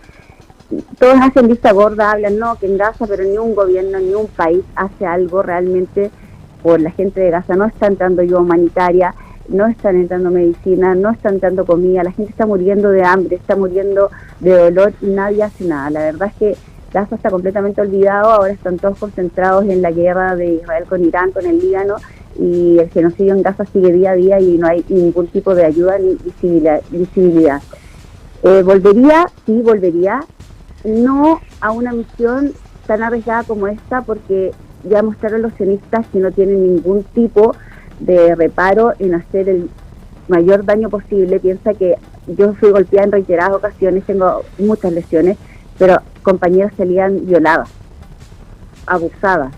S3: Todos hacen vista gorda, hablan que en Gaza, pero ni un gobierno, ni un país hace algo realmente por la gente de Gaza. No está entrando ayuda humanitaria, no están entrando medicina, no está entrando comida, la gente está muriendo de hambre, está muriendo de dolor y nadie hace nada. La verdad es que Gaza está completamente olvidado, ahora están todos concentrados en la guerra de Israel con Irán, con el Líbano, y el genocidio en Gaza sigue día a día y no hay ningún tipo de ayuda ni visibilidad. Volvería, no a una misión tan arriesgada como esta, porque ya mostraron los sionistas que no tienen ningún tipo de reparo en hacer el mayor daño posible. Piensa que yo fui golpeada en reiteradas ocasiones, tengo muchas lesiones, pero compañeras salían violadas, abusadas,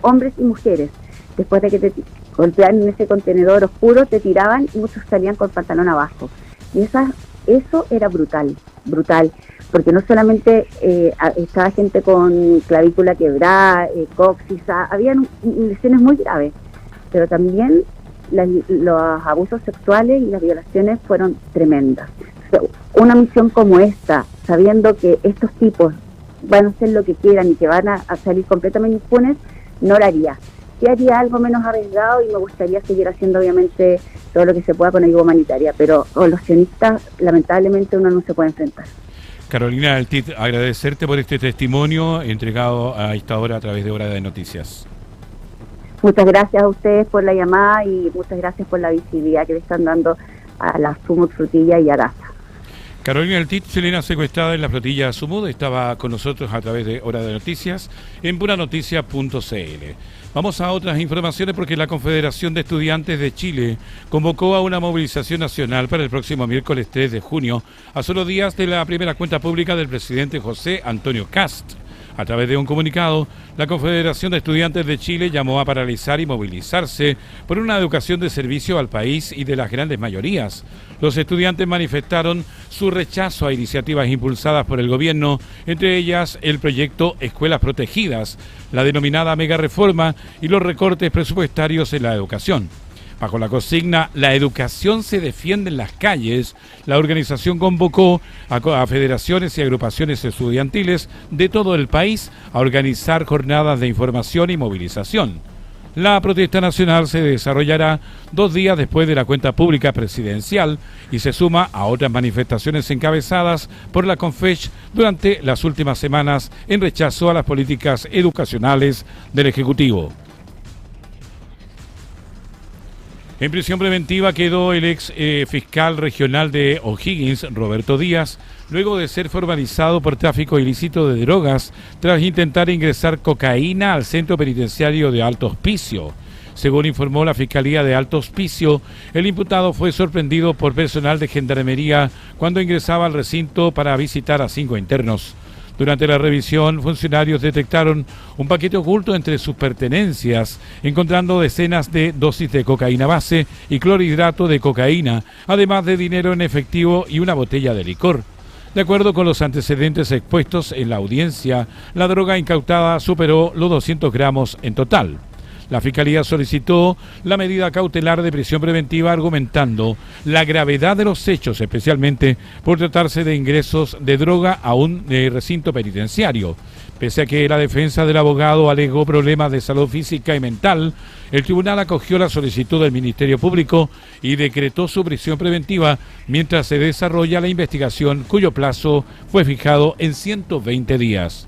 S3: hombres y mujeres. Después de que te golpeaban en ese contenedor oscuro, te tiraban y muchos salían con pantalón abajo. Y eso era brutal, porque no solamente estaba gente con clavícula quebrada, coxis, habían lesiones muy graves, pero también los abusos sexuales y las violaciones fueron tremendas. Una misión como esta, sabiendo que estos tipos van a hacer lo que quieran y que van a salir completamente impunes, no lo haría. Sí haría algo menos arriesgado y me gustaría seguir haciendo obviamente todo lo que se pueda con ayuda humanitaria, pero con los sionistas lamentablemente uno no se puede enfrentar.
S2: Carolina del TIT, agradecerte por este testimonio entregado a esta hora a través de Hora de Noticias.
S3: Muchas gracias a ustedes por la llamada y muchas gracias por la visibilidad que le están dando a la Sumut Frutilla y a Gaza.
S2: Carolina del TIT, chilena secuestrada en la flotilla Sumud, estaba con nosotros a través de Hora de Noticias en punanoticia.cl. Vamos a otras informaciones porque la Confederación de Estudiantes de Chile convocó a una movilización nacional para el próximo miércoles 3 de junio, a solo días de la primera cuenta pública del presidente José Antonio Kast. A través de un comunicado, la Confederación de Estudiantes de Chile llamó a paralizar y movilizarse por una educación de servicio al país y de las grandes mayorías. Los estudiantes manifestaron su rechazo a iniciativas impulsadas por el gobierno, entre ellas el proyecto Escuelas Protegidas, la denominada Mega Reforma y los recortes presupuestarios en la educación. Bajo la consigna "La educación se defiende en las calles", la organización convocó a federaciones y agrupaciones estudiantiles de todo el país a organizar jornadas de información y movilización. La protesta nacional se desarrollará 2 días después de la cuenta pública presidencial y se suma a otras manifestaciones encabezadas por la Confech durante las últimas semanas en rechazo a las políticas educacionales del Ejecutivo. En prisión preventiva quedó el ex fiscal regional de O'Higgins, Roberto Díaz, luego de ser formalizado por tráfico ilícito de drogas tras intentar ingresar cocaína al centro penitenciario de Alto Hospicio. Según informó la Fiscalía de Alto Hospicio, el imputado fue sorprendido por personal de gendarmería cuando ingresaba al recinto para visitar a 5 internos. Durante la revisión, funcionarios detectaron un paquete oculto entre sus pertenencias, encontrando decenas de dosis de cocaína base y clorhidrato de cocaína, además de dinero en efectivo y una botella de licor. De acuerdo con los antecedentes expuestos en la audiencia, la droga incautada superó los 200 gramos en total. La Fiscalía solicitó la medida cautelar de prisión preventiva argumentando la gravedad de los hechos, especialmente por tratarse de ingresos de droga a un recinto penitenciario. Pese a que la defensa del abogado alegó problemas de salud física y mental, el tribunal acogió la solicitud del Ministerio Público y decretó su prisión preventiva mientras se desarrolla la investigación, cuyo plazo fue fijado en 120 días.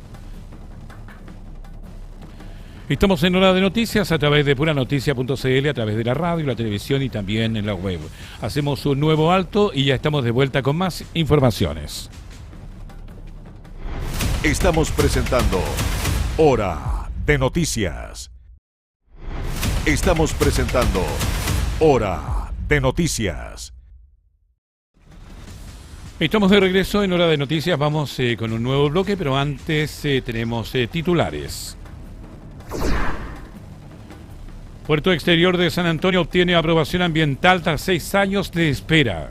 S2: Estamos en Hora de Noticias a través de puranoticia.cl, a través de la radio, la televisión y también en la web. Hacemos un nuevo alto y ya estamos de vuelta con más informaciones.
S1: Estamos presentando Hora de Noticias. Estamos presentando Hora de Noticias.
S2: Estamos de regreso en Hora de Noticias. Vamos con un nuevo bloque, pero antes tenemos titulares. Puerto Exterior de San Antonio obtiene aprobación ambiental tras 6 años de espera.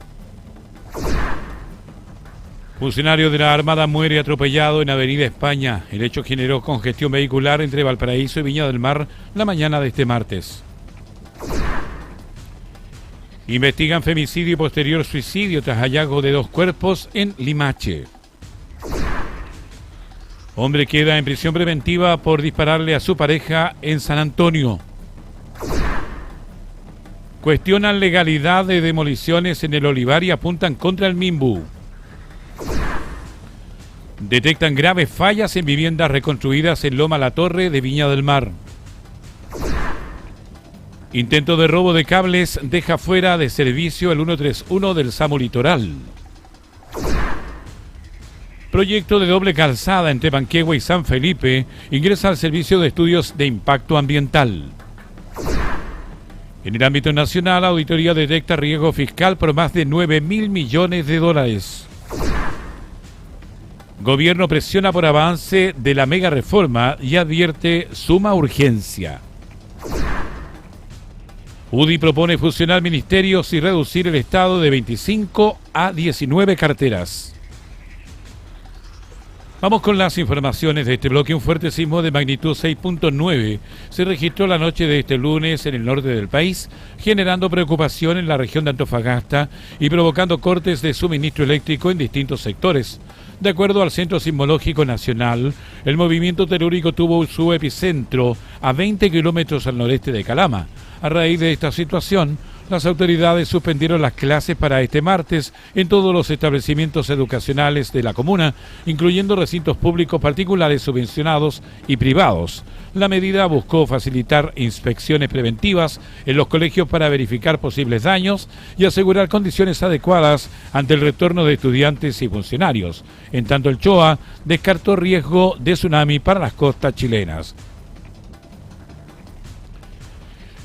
S2: Funcionario de la Armada muere atropellado en Avenida España. El hecho generó congestión vehicular entre Valparaíso y Viña del Mar la mañana de este martes. Investigan femicidio y posterior suicidio tras hallazgo de 2 cuerpos en Limache. Hombre queda en prisión preventiva por dispararle a su pareja en San Antonio. Cuestionan legalidad de demoliciones en el Olivar y apuntan contra el Minbu. Detectan graves fallas en viviendas reconstruidas en Loma La Torre de Viña del Mar. Intento de robo de cables deja fuera de servicio el 131 del SAMU Litoral. Proyecto de doble calzada entre Panquehue y San Felipe ingresa al Servicio de Estudios de Impacto Ambiental. En el ámbito nacional, auditoría detecta riesgo fiscal por más de 9.000 millones de dólares. Gobierno presiona por avance de la mega reforma y advierte suma urgencia. UDI propone fusionar ministerios y reducir el Estado de 25 a 19 carteras. Vamos con las informaciones de este bloque. Un fuerte sismo de magnitud 6.9 se registró la noche de este lunes en el norte del país, generando preocupación en la región de Antofagasta y provocando cortes de suministro eléctrico en distintos sectores. De acuerdo al Centro Sismológico Nacional, el movimiento telúrico tuvo su epicentro a 20 kilómetros al noreste de Calama. A raíz de esta situación, las autoridades suspendieron las clases para este martes en todos los establecimientos educacionales de la comuna, incluyendo recintos públicos particulares subvencionados y privados. La medida buscó facilitar inspecciones preventivas en los colegios para verificar posibles daños y asegurar condiciones adecuadas ante el retorno de estudiantes y funcionarios. En tanto, el CHOA descartó riesgo de tsunami para las costas chilenas.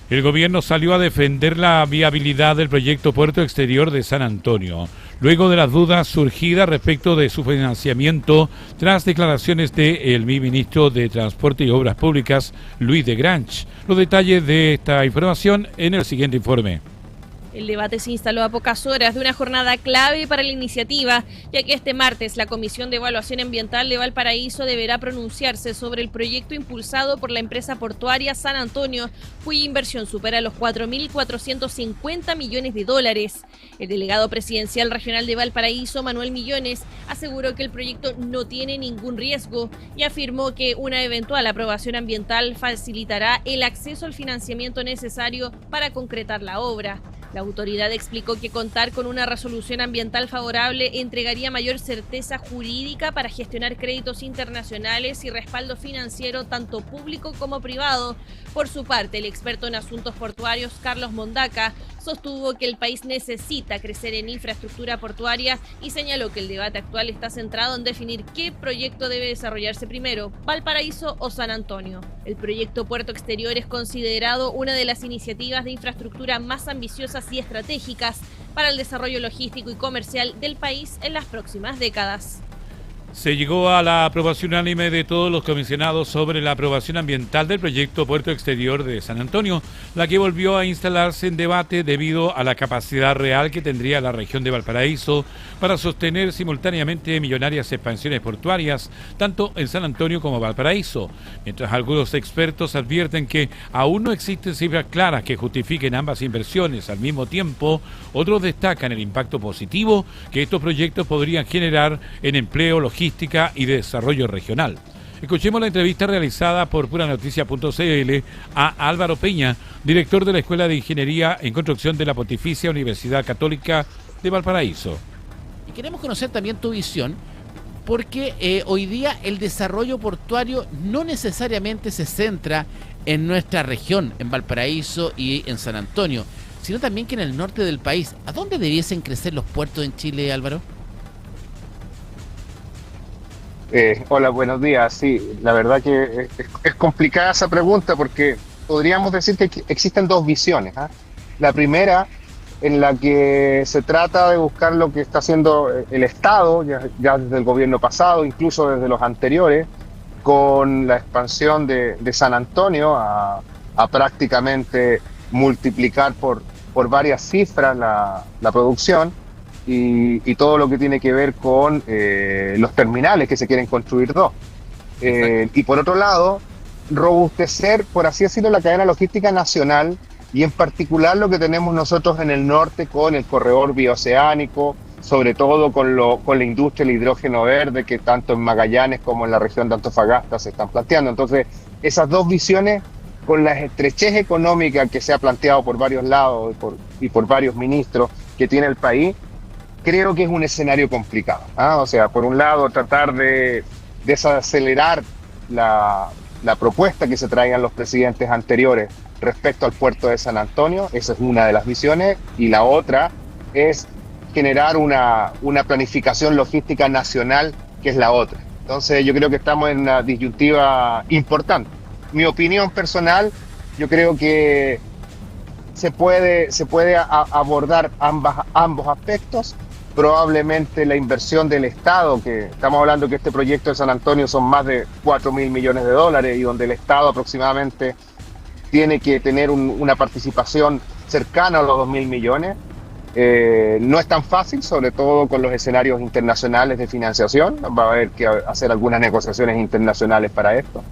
S2: El gobierno salió a defender la viabilidad del proyecto Puerto Exterior de San Antonio, luego de las dudas surgidas respecto de su financiamiento tras declaraciones del ministro de Transporte y Obras Públicas, Luis de Grange. Los detalles de esta información en el siguiente informe.
S14: El debate se instaló a pocas horas de una jornada clave para la iniciativa, ya que este martes la Comisión de Evaluación Ambiental de Valparaíso deberá pronunciarse sobre el proyecto impulsado por la empresa portuaria San Antonio, cuya inversión supera los 4.450 millones de dólares. El delegado presidencial regional de Valparaíso, Manuel Millones, aseguró que el proyecto no tiene ningún riesgo y afirmó que una eventual aprobación ambiental facilitará el acceso al financiamiento necesario para concretar la obra. La autoridad explicó que contar con una resolución ambiental favorable entregaría mayor certeza jurídica para gestionar créditos internacionales y respaldo financiero tanto público como privado. Por su parte, el experto en asuntos portuarios, Carlos Mondaca, sostuvo que el país necesita crecer en infraestructura portuaria y señaló que el debate actual está centrado en definir qué proyecto debe desarrollarse primero, Valparaíso o San Antonio. El proyecto Puerto Exterior es considerado una de las iniciativas de infraestructura más ambiciosas y estratégicas para el desarrollo logístico y comercial del país en las próximas décadas.
S2: Se llegó a la aprobación unánime de todos los comisionados sobre la aprobación ambiental del proyecto Puerto Exterior de San Antonio, la que volvió a instalarse en debate debido a la capacidad real que tendría la región de Valparaíso para sostener simultáneamente millonarias expansiones portuarias, tanto en San Antonio como Valparaíso, mientras algunos expertos advierten que aún no existen cifras claras que justifiquen ambas inversiones al mismo tiempo. Otros destacan el impacto positivo que estos proyectos podrían generar en empleo, logística y de desarrollo regional. Escuchemos la entrevista realizada por Puranoticia.cl a Álvaro Peña, director de la Escuela de Ingeniería en Construcción de la Pontificia Universidad Católica de Valparaíso.
S5: Y queremos conocer también tu visión, porque hoy día el desarrollo portuario no necesariamente se centra en nuestra región, en Valparaíso y en San Antonio, sino también que en el norte del país. ¿A dónde debiesen crecer los puertos en Chile, Álvaro?
S6: Hola, buenos días. Sí, la verdad que es complicada esa pregunta porque podríamos decir que existen dos visiones, ¿eh? La primera, en la que se trata de buscar lo que está haciendo el Estado, ya desde el gobierno pasado, incluso desde los anteriores, con la expansión de San Antonio a prácticamente multiplicar por varias cifras la producción. Y todo lo que tiene que ver con los terminales que se quieren construir y por otro lado, robustecer, por así decirlo, la cadena logística nacional y en particular lo que tenemos nosotros en el norte con el corredor bioceánico, sobre todo con la industria del hidrógeno verde que tanto en Magallanes como en la región de Antofagasta se están planteando. Entonces, esas dos visiones, con la estrechez económica que se ha planteado por varios lados y por varios ministros que tiene el país, creo que es un escenario complicado, ¿ah? O sea, por un lado, tratar de desacelerar la propuesta que se traigan los presidentes anteriores respecto al puerto de San Antonio, esa es una de las visiones, y la otra es generar una planificación logística nacional, que es la otra. Entonces, yo creo que estamos en una disyuntiva importante. Mi opinión personal, yo creo que se puede abordar ambos aspectos. Probablemente la inversión del Estado, que estamos hablando que este proyecto de San Antonio son más de 4.000 millones de dólares y donde el Estado aproximadamente tiene que tener una participación cercana a los 2.000 millones. No es tan fácil, sobre todo con los escenarios internacionales de financiación. Va a haber que hacer algunas negociaciones internacionales para esto.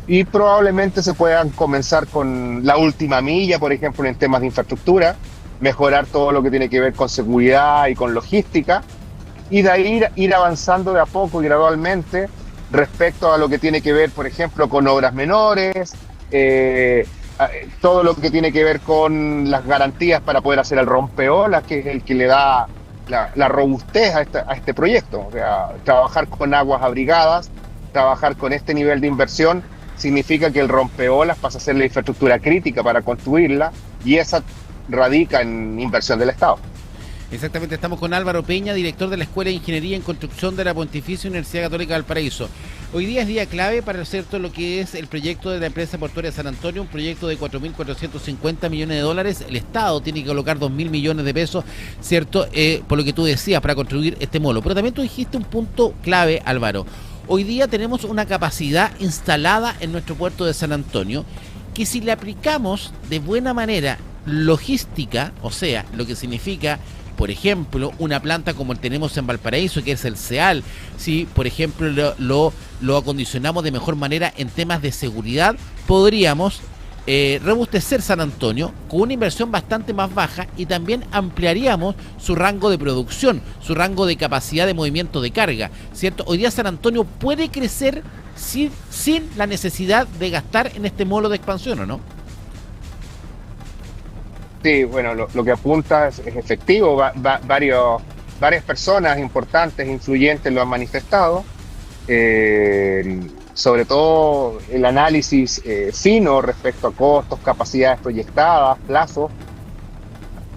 S6: Y probablemente se puedan comenzar con la última milla, por ejemplo, en temas de infraestructura, mejorar todo lo que tiene que ver con seguridad y con logística, y de ahí ir avanzando de a poco y gradualmente respecto a lo que tiene que ver, por ejemplo, con obras menores, todo lo que tiene que ver con las garantías para poder hacer el rompeolas, que es el que le da la robustez a este proyecto. O sea, trabajar con aguas abrigadas, trabajar con este nivel de inversión, significa que el rompeolas pasa a ser la infraestructura crítica para construirla, y esa radica en inversión del Estado.
S5: Exactamente, estamos con Álvaro Peña, director de la Escuela de Ingeniería en Construcción de la Pontificia Universidad Católica de Valparaíso. Hoy día es día clave para cierto lo que es el proyecto de la empresa portuaria San Antonio, un proyecto de 4.450 millones de dólares. El Estado tiene que colocar 2.000 millones de pesos, ¿cierto? Por lo que tú decías, para construir este molo. Pero también tú dijiste un punto clave, Álvaro. Hoy día tenemos una capacidad instalada en nuestro puerto de San Antonio que si le aplicamos de buena manera logística, o sea, lo que significa, por ejemplo, una planta como tenemos en Valparaíso, que es el CEAL, si por ejemplo lo acondicionamos de mejor manera en temas de seguridad, podríamos robustecer San Antonio con una inversión bastante más baja y también ampliaríamos su rango de producción, su rango de capacidad de movimiento de carga, ¿cierto? Hoy día San Antonio puede crecer sin la necesidad de gastar en este molo de expansión, ¿o no?
S6: Sí, bueno, lo que apunta es efectivo. Varias personas importantes, influyentes lo han manifestado. Sobre todo el análisis fino respecto a costos, capacidades proyectadas, plazos,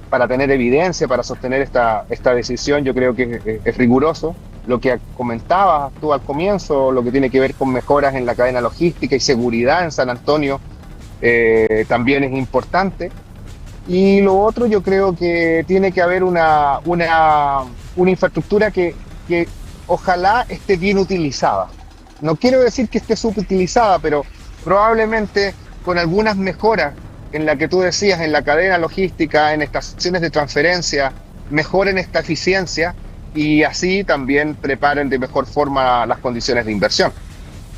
S6: para tener evidencia, para sostener esta decisión, yo creo que es riguroso. Lo que comentabas tú al comienzo, lo que tiene que ver con mejoras en la cadena logística y seguridad en San Antonio, también es importante. Y lo otro, yo creo que tiene que haber una infraestructura que ojalá esté bien utilizada. No quiero decir que esté subutilizada, pero probablemente con algunas mejoras en la que tú decías, en la cadena logística, en estaciones de transferencia, mejoren esta eficiencia y así también preparen de mejor forma las condiciones de inversión.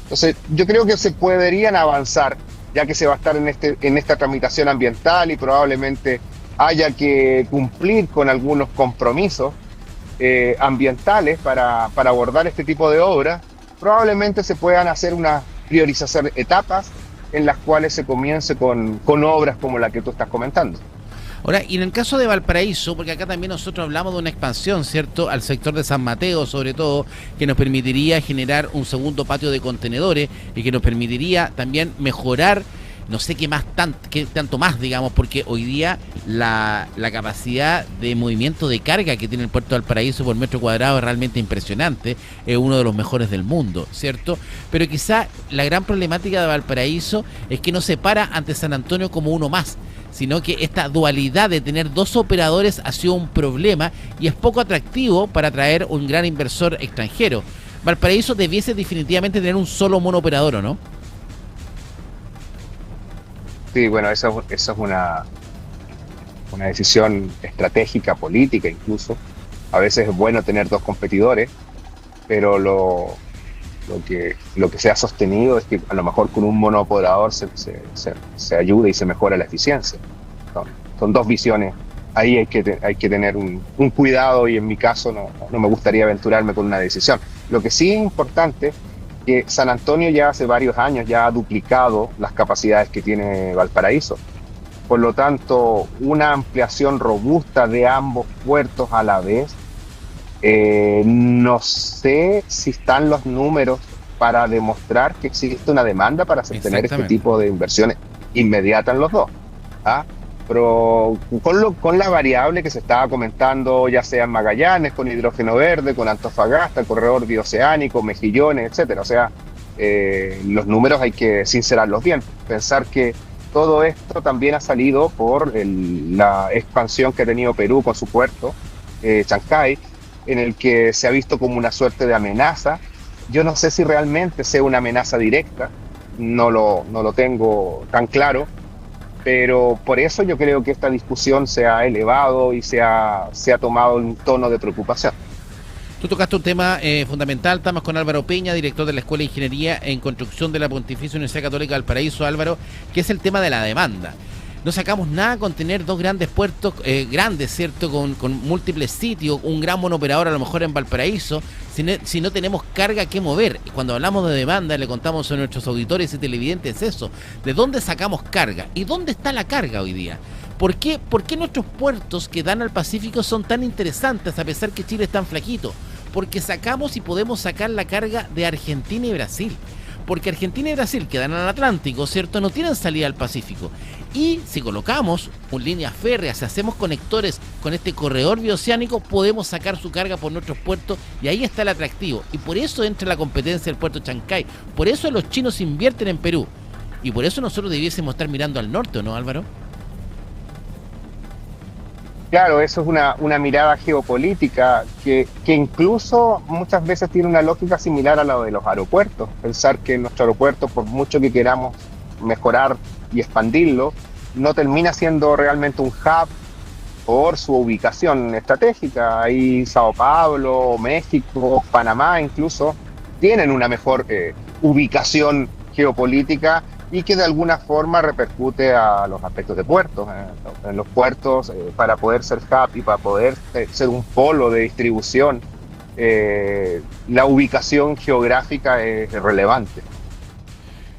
S6: Entonces, yo creo que se podrían avanzar, ya que se va a estar en esta tramitación ambiental y probablemente haya que cumplir con algunos compromisos ambientales para abordar este tipo de obras. Probablemente se puedan hacer una priorización de etapas en las cuales se comience con obras como la que tú estás comentando.
S5: Ahora, y en el caso de Valparaíso, porque acá también nosotros hablamos de una expansión, ¿cierto?, al sector de San Mateo, sobre todo, que nos permitiría generar un segundo patio de contenedores y que nos permitiría también mejorar, no sé qué tanto más, digamos, porque hoy día la capacidad de movimiento de carga que tiene el puerto de Valparaíso por metro cuadrado es realmente impresionante, es uno de los mejores del mundo, ¿cierto? Pero quizá la gran problemática de Valparaíso es que no se para ante San Antonio como uno más, sino que esta dualidad de tener dos operadores ha sido un problema y es poco atractivo para atraer un gran inversor extranjero. Valparaíso debiese definitivamente tener un solo monooperador, ¿o no?
S6: Sí, bueno, eso es una decisión estratégica, política incluso. A veces es bueno tener dos competidores, pero lo que se ha sostenido es que a lo mejor con un monooperador se ayuda y se mejora la eficiencia. Son dos visiones. Ahí hay que tener un cuidado y en mi caso no me gustaría aventurarme con una decisión. Lo que sí es importante que San Antonio ya hace varios años ya ha duplicado las capacidades que tiene Valparaíso. Por lo tanto, una ampliación robusta de ambos puertos a la vez, no sé si están los números para demostrar que existe una demanda para sostener este tipo de inversiones inmediatas en los dos. Pero con la variable que se estaba comentando, ya sea en Magallanes, con hidrógeno verde, con Antofagasta, el corredor bioceánico, Mejillones, etcétera. O sea, los números hay que sincerarlos bien. Pensar que todo esto también ha salido por la expansión que ha tenido Perú con su puerto, Chancay, en el que se ha visto como una suerte de amenaza. Yo no sé si realmente sea una amenaza directa, no lo tengo tan claro, pero por eso yo creo que esta discusión se ha elevado y se ha tomado un tono de preocupación.
S5: Tú tocaste un tema fundamental. Estamos con Álvaro Peña, director de la Escuela de Ingeniería en Construcción de la Pontificia Universidad Católica de Valparaíso. Álvaro, que es el tema de la demanda. No sacamos nada con tener dos grandes puertos grandes, ¿cierto? Con múltiples sitios, un gran monooperador a lo mejor en Valparaíso, si no tenemos carga que mover. Y cuando hablamos de demanda, le contamos a nuestros auditores y televidentes eso. ¿De dónde sacamos carga? ¿Y dónde está la carga hoy día? ¿Por qué nuestros puertos que dan al Pacífico son tan interesantes a pesar que Chile es tan flaquito? Porque sacamos y podemos sacar la carga de Argentina y Brasil. porque Argentina y Brasil quedan en el Atlántico, ¿cierto? No tienen salida al Pacífico. Y si colocamos una línea férrea, si hacemos conectores con este corredor bioceánico, podemos sacar su carga por nuestros puertos y ahí está el atractivo. Y por eso entra la competencia del puerto Chancay. Por eso los chinos invierten en Perú. Y por eso nosotros debiésemos estar mirando al norte, ¿o no, Álvaro?
S6: Claro, eso es una mirada geopolítica que incluso muchas veces tiene una lógica similar a la de los aeropuertos. Pensar que nuestro aeropuerto, por mucho que queramos mejorar y expandirlo, no termina siendo realmente un hub por su ubicación estratégica. Ahí Sao Paulo, México, Panamá incluso tienen una mejor ubicación geopolítica y que de alguna forma repercute a los aspectos de puertos. En los puertos, para poder ser hub y para poder ser un polo de distribución, la ubicación geográfica es relevante.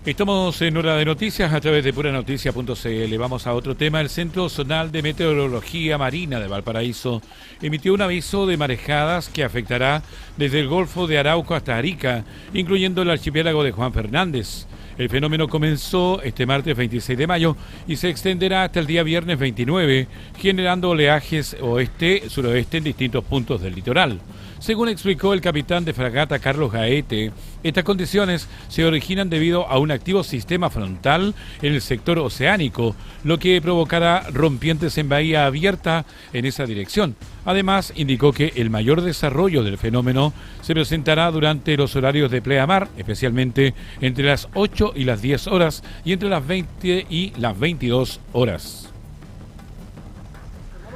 S2: Estamos en Hora de Noticias a través de puranoticia.cl. Vamos a otro tema. El Centro Zonal de Meteorología Marina de Valparaíso emitió un aviso de marejadas que afectará desde el Golfo de Arauco hasta Arica, incluyendo el archipiélago de Juan Fernández. El fenómeno comenzó este martes 26 de mayo y se extenderá hasta el día viernes 29, generando oleajes oeste-suroeste en distintos puntos del litoral. Según explicó el capitán de fragata Carlos Gaete, estas condiciones se originan debido a un activo sistema frontal en el sector oceánico, lo que provocará rompientes en bahía abierta en esa dirección. Además, indicó que el mayor desarrollo del fenómeno se presentará durante los horarios de pleamar, especialmente entre las 8 y las 10 horas y entre las 20 y las 22 horas.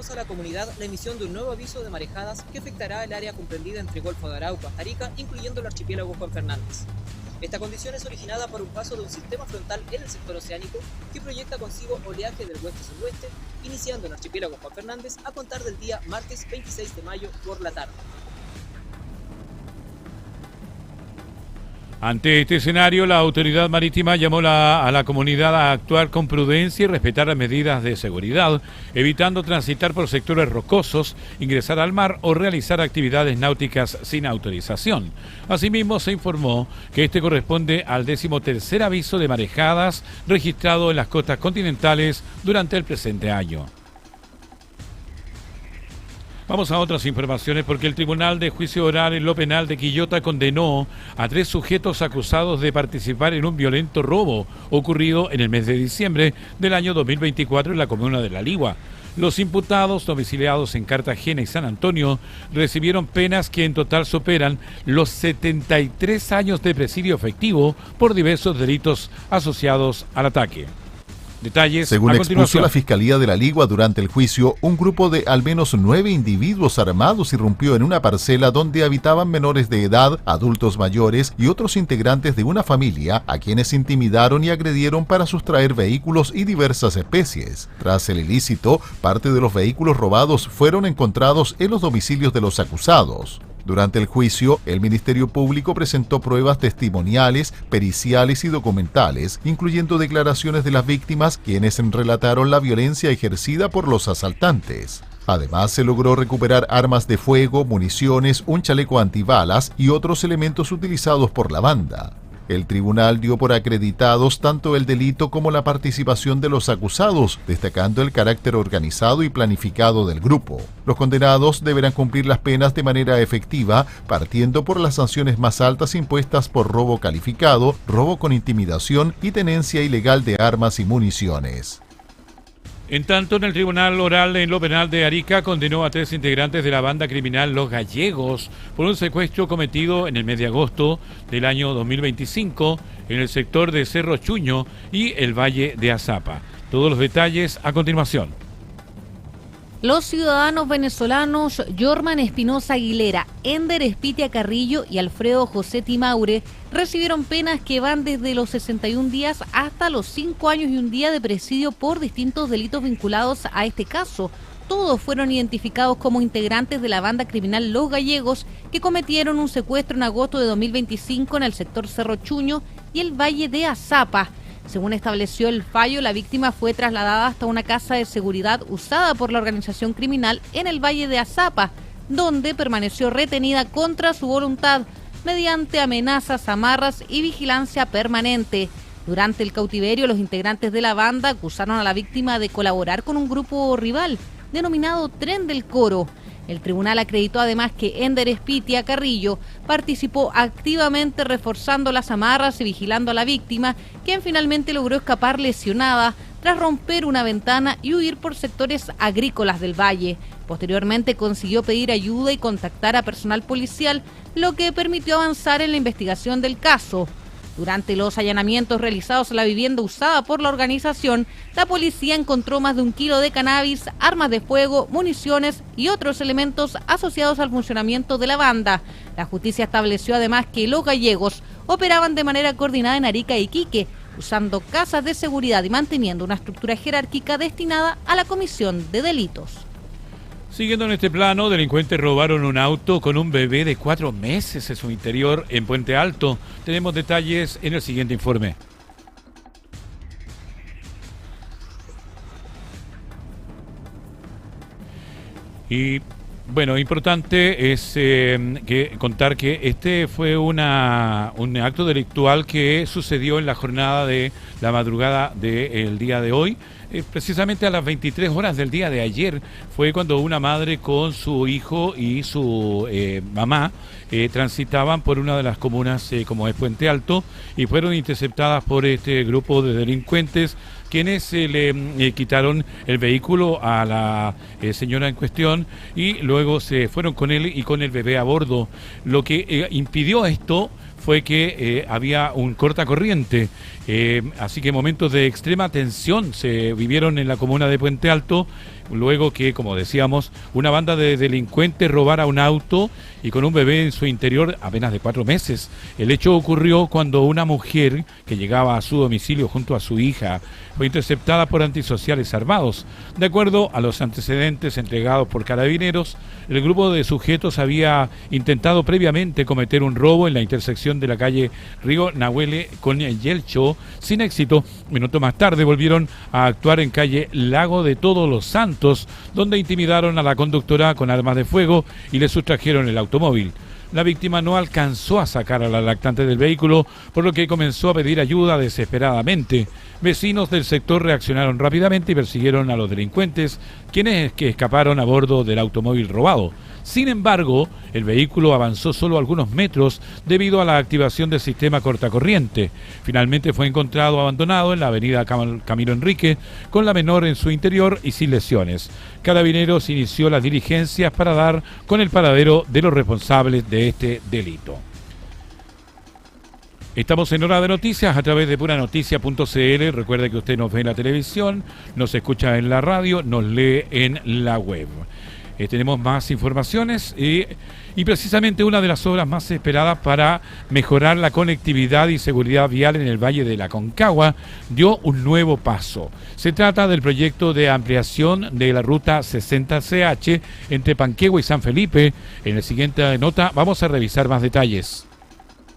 S7: A la comunidad la emisión de un nuevo aviso de marejadas que afectará el área comprendida entre Golfo de Arauco hasta Arica, incluyendo el archipiélago Juan Fernández. Esta condición es originada por un paso de un sistema frontal en el sector oceánico que proyecta consigo oleaje del oeste-suroeste, iniciando en el archipiélago Juan Fernández a contar del día martes 26 de mayo por la tarde.
S2: Ante este escenario, la autoridad marítima llamó a la comunidad a actuar con prudencia y respetar las medidas de seguridad, evitando transitar por sectores rocosos, ingresar al mar o realizar actividades náuticas sin autorización. Asimismo, se informó que este corresponde al 13º aviso de marejadas registrado en las costas continentales durante el presente año. Vamos a otras informaciones porque el Tribunal de Juicio Oral en lo Penal de Quillota condenó a 3 sujetos acusados de participar en un violento robo ocurrido en el mes de diciembre del año 2024 en la comuna de La Ligua. Los imputados, domiciliados en Cartagena y San Antonio, recibieron penas que en total superan los 73 años de presidio efectivo por diversos delitos asociados al ataque. Detalles
S12: según
S2: a
S12: expuso la Fiscalía de La Ligua durante el juicio, un grupo de al menos 9 individuos armados irrumpió en una parcela donde habitaban menores de edad, adultos mayores y otros integrantes de una familia, a quienes intimidaron y agredieron para sustraer vehículos y diversas especies. Tras el ilícito, parte de los vehículos robados fueron encontrados en los domicilios de los acusados. Durante el juicio, el Ministerio Público presentó pruebas testimoniales, periciales y documentales, incluyendo declaraciones de las víctimas, quienes relataron la violencia ejercida por los asaltantes. Además, se logró recuperar armas de fuego, municiones, un chaleco antibalas y otros elementos utilizados por la banda. El tribunal dio por acreditados tanto el delito como la participación de los acusados, destacando el carácter organizado y planificado del grupo. Los condenados deberán cumplir las penas de manera efectiva, partiendo por las sanciones más altas impuestas por robo calificado, robo con intimidación y tenencia ilegal de armas y municiones.
S2: En tanto, en el Tribunal Oral en lo Penal de Arica condenó a 3 integrantes de la banda criminal Los Gallegos por un secuestro cometido en el mes de agosto del año 2025 en el sector de Cerro Chuño y el Valle de Azapa. Todos los detalles a continuación.
S10: Los ciudadanos venezolanos Yorman Espinosa Aguilera, Ender Espitia Carrillo y Alfredo José Timaure recibieron penas que van desde los 61 días hasta los 5 años y un día de presidio por distintos delitos vinculados a este caso. Todos fueron identificados como integrantes de la banda criminal Los Gallegos, que cometieron un secuestro en agosto de 2025 en el sector Cerro Chuño y el Valle de Azapa. Según estableció el fallo, la víctima fue trasladada hasta una casa de seguridad usada por la organización criminal en el Valle de Azapa, donde permaneció retenida contra su voluntad. mediante amenazas, amarras y vigilancia permanente. Durante el cautiverio, los integrantes de la banda acusaron a la víctima de colaborar con un grupo rival, denominado Tren del Coro. El tribunal acreditó además que Ender Espitia Carrillo participó activamente reforzando las amarras y vigilando a la víctima, quien finalmente logró escapar lesionada tras romper una ventana y huir por sectores agrícolas del valle. Posteriormente consiguió pedir ayuda y contactar a personal policial, lo que permitió avanzar en la investigación del caso. Durante los allanamientos realizados a la vivienda usada por la organización, la policía encontró más de 1 kilo de cannabis, armas de fuego, municiones y otros elementos asociados al funcionamiento de la banda. La justicia estableció además que los gallegos operaban de manera coordinada en Arica e Iquique, usando casas de seguridad y manteniendo una estructura jerárquica destinada a la comisión de delitos.
S2: Siguiendo en este plano, delincuentes robaron un auto con un bebé de 4 meses en su interior en Puente Alto. Tenemos detalles en el siguiente informe. Y bueno, importante es contar que este fue un acto delictual que sucedió en la jornada de la madrugada del día de hoy. Precisamente a las 23 horas del día de ayer fue cuando una madre con su hijo y su mamá transitaban por una de las comunas como es Puente Alto y fueron interceptadas por este grupo de delincuentes, quienes le quitaron el vehículo a la señora en cuestión y luego se fueron con él y con el bebé a bordo. Lo que impidió esto fue que había un cortacorriente, así que momentos de extrema tensión se vivieron en la comuna de Puente Alto, luego que, como decíamos, una banda de delincuentes robara un auto y con un bebé en su interior apenas de 4 meses. El hecho ocurrió cuando una mujer que llegaba a su domicilio junto a su hija fue interceptada por antisociales armados. De acuerdo a los antecedentes entregados por Carabineros, el grupo de sujetos había intentado previamente cometer un robo en la intersección de la calle Río Nahuele con Yelcho, sin éxito. Minutos más tarde volvieron a actuar en calle Lago de Todos los Santos, donde intimidaron a la conductora con armas de fuego y le sustrajeron el automóvil. La víctima no alcanzó a sacar a la lactante del vehículo, por lo que comenzó a pedir ayuda desesperadamente. Vecinos del sector reaccionaron rápidamente y persiguieron a los delincuentes, quienes escaparon a bordo del automóvil robado. Sin embargo, el vehículo avanzó solo algunos metros debido a la activación del sistema cortacorriente. Finalmente fue encontrado abandonado en la avenida Camilo Enrique, con la menor en su interior y sin lesiones. Carabineros inició las diligencias para dar con el paradero de los responsables de este delito. Estamos en Hora de Noticias a través de puranoticias.cl. Recuerde que usted nos ve en la televisión, nos escucha en la radio, nos lee en la web. Tenemos más informaciones y precisamente una de las obras más esperadas para mejorar la conectividad y seguridad vial en el Valle de la Aconcagua dio un nuevo paso. Se trata del proyecto de ampliación de la ruta 60CH entre Panquehua y San Felipe. En la siguiente nota vamos a revisar más detalles.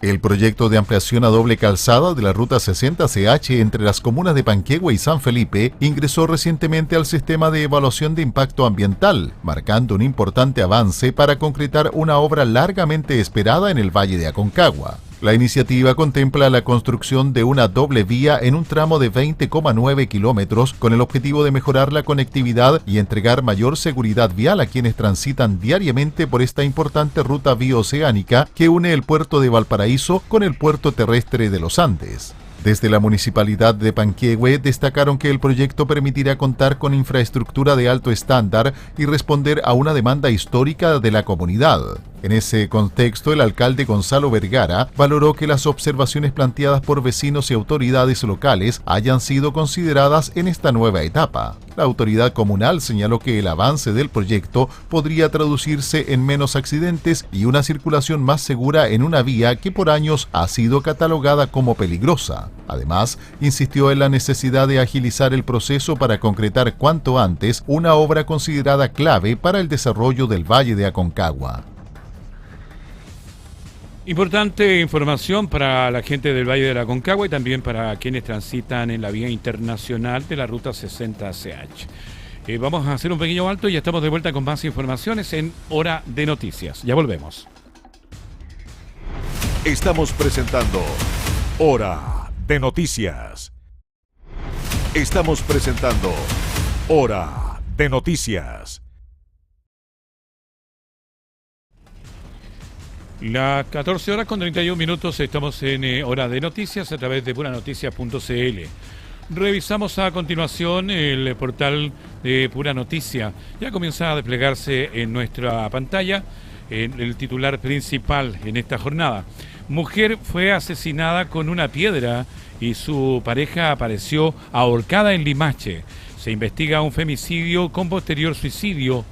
S12: El proyecto de ampliación a doble calzada de la ruta 60CH entre las comunas de Panquehua y San Felipe ingresó recientemente al sistema de evaluación de impacto ambiental, marcando un importante avance para concretar una obra largamente esperada en el Valle de Aconcagua. La iniciativa contempla la construcción de una doble vía en un tramo de 20,9 kilómetros con el objetivo de mejorar la conectividad y entregar mayor seguridad vial a quienes transitan diariamente por esta importante ruta bioceánica que une el puerto de Valparaíso con el puerto terrestre de los Andes. Desde la Municipalidad de Panquehue destacaron que el proyecto permitirá contar con infraestructura de alto estándar y responder a una demanda histórica de la comunidad. En ese contexto, el alcalde Gonzalo Vergara valoró que las observaciones planteadas por vecinos y autoridades locales hayan sido consideradas en esta nueva etapa. La autoridad comunal señaló que el avance del proyecto podría traducirse en menos accidentes y una circulación más segura en una vía que por años ha sido catalogada como peligrosa. Además, insistió en la necesidad de agilizar el proceso para concretar cuanto antes una obra considerada clave para el desarrollo del Valle de Aconcagua.
S2: Importante información para la gente del Valle de la Aconcagua y también para quienes transitan en la vía internacional de la ruta 60CH. Vamos a hacer un pequeño alto y ya estamos de vuelta con más informaciones en Hora de Noticias. Ya volvemos.
S1: Estamos presentando Hora de Noticias. Estamos presentando Hora de Noticias.
S2: Las 14 horas con 31 minutos estamos en Hora de Noticias a través de puranoticias.cl. Revisamos a continuación el portal de Pura Noticia. Ya comienza a desplegarse en nuestra pantalla el titular principal en esta jornada. Mujer fue asesinada con una piedra y su pareja apareció ahorcada en Limache. Se investiga un femicidio con posterior suicidio.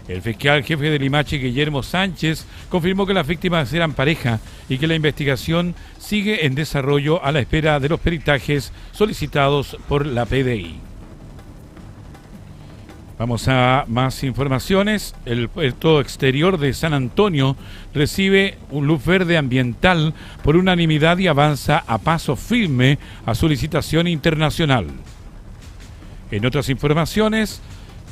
S2: El fiscal jefe de Limache, Guillermo Sánchez, confirmó que las víctimas eran pareja y que la investigación sigue en desarrollo a la espera de los peritajes solicitados por la PDI. Vamos a más informaciones. El puerto exterior de San Antonio recibe un luz verde ambiental por unanimidad y avanza a paso firme a su licitación internacional. En otras informaciones,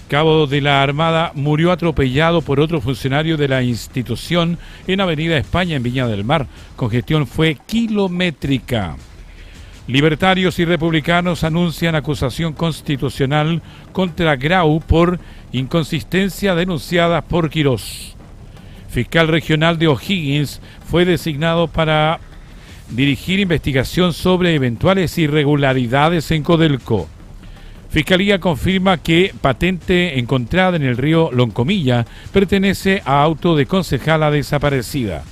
S2: cabo de la Armada murió atropellado por otro funcionario de la institución en Avenida España, en Viña del Mar. Congestión fue kilométrica. Libertarios y republicanos anuncian acusación constitucional contra Grau por inconsistencia denunciada por Quirós. Fiscal regional de O'Higgins fue designado para dirigir investigación sobre eventuales irregularidades en Codelco. Fiscalía confirma que patente encontrada en el río Loncomilla pertenece a auto de concejala desaparecida.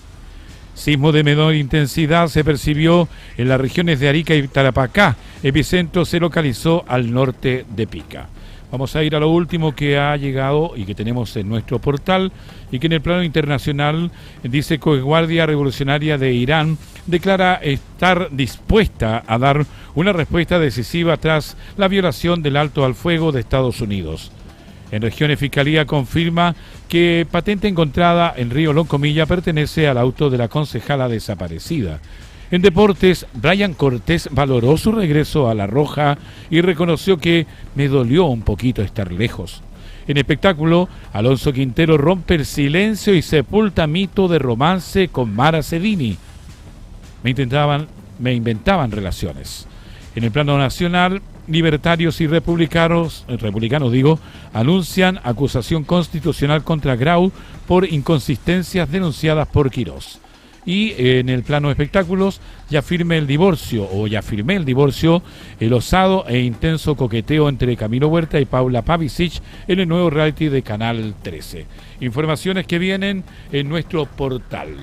S2: Sismo de menor intensidad se percibió en las regiones de Arica y Tarapacá. Epicentro se localizó al norte de Pica. Vamos a ir a lo último que ha llegado y que tenemos en nuestro portal y que en el plano internacional dice que Guardia Revolucionaria de Irán declara estar dispuesta a dar una respuesta decisiva tras la violación del alto al fuego de Estados Unidos. En regiones, Fiscalía confirma que patente encontrada en río Loncomilla pertenece al auto de la concejala desaparecida. En deportes, Brian Cortés valoró su regreso a La Roja y reconoció que me dolió un poquito estar lejos. En espectáculo, Alonso Quintero rompe el silencio y sepulta mito de romance con Mara Cedini. Me inventaban relaciones. En el plano nacional, libertarios y republicanos anuncian acusación constitucional contra Grau por inconsistencias denunciadas por Quirós. Y en el plano de espectáculos, ya firmé el divorcio, el osado e intenso coqueteo entre Camilo Huerta y Paula Pavicic en el nuevo reality de Canal 13. Informaciones que vienen en nuestro portal.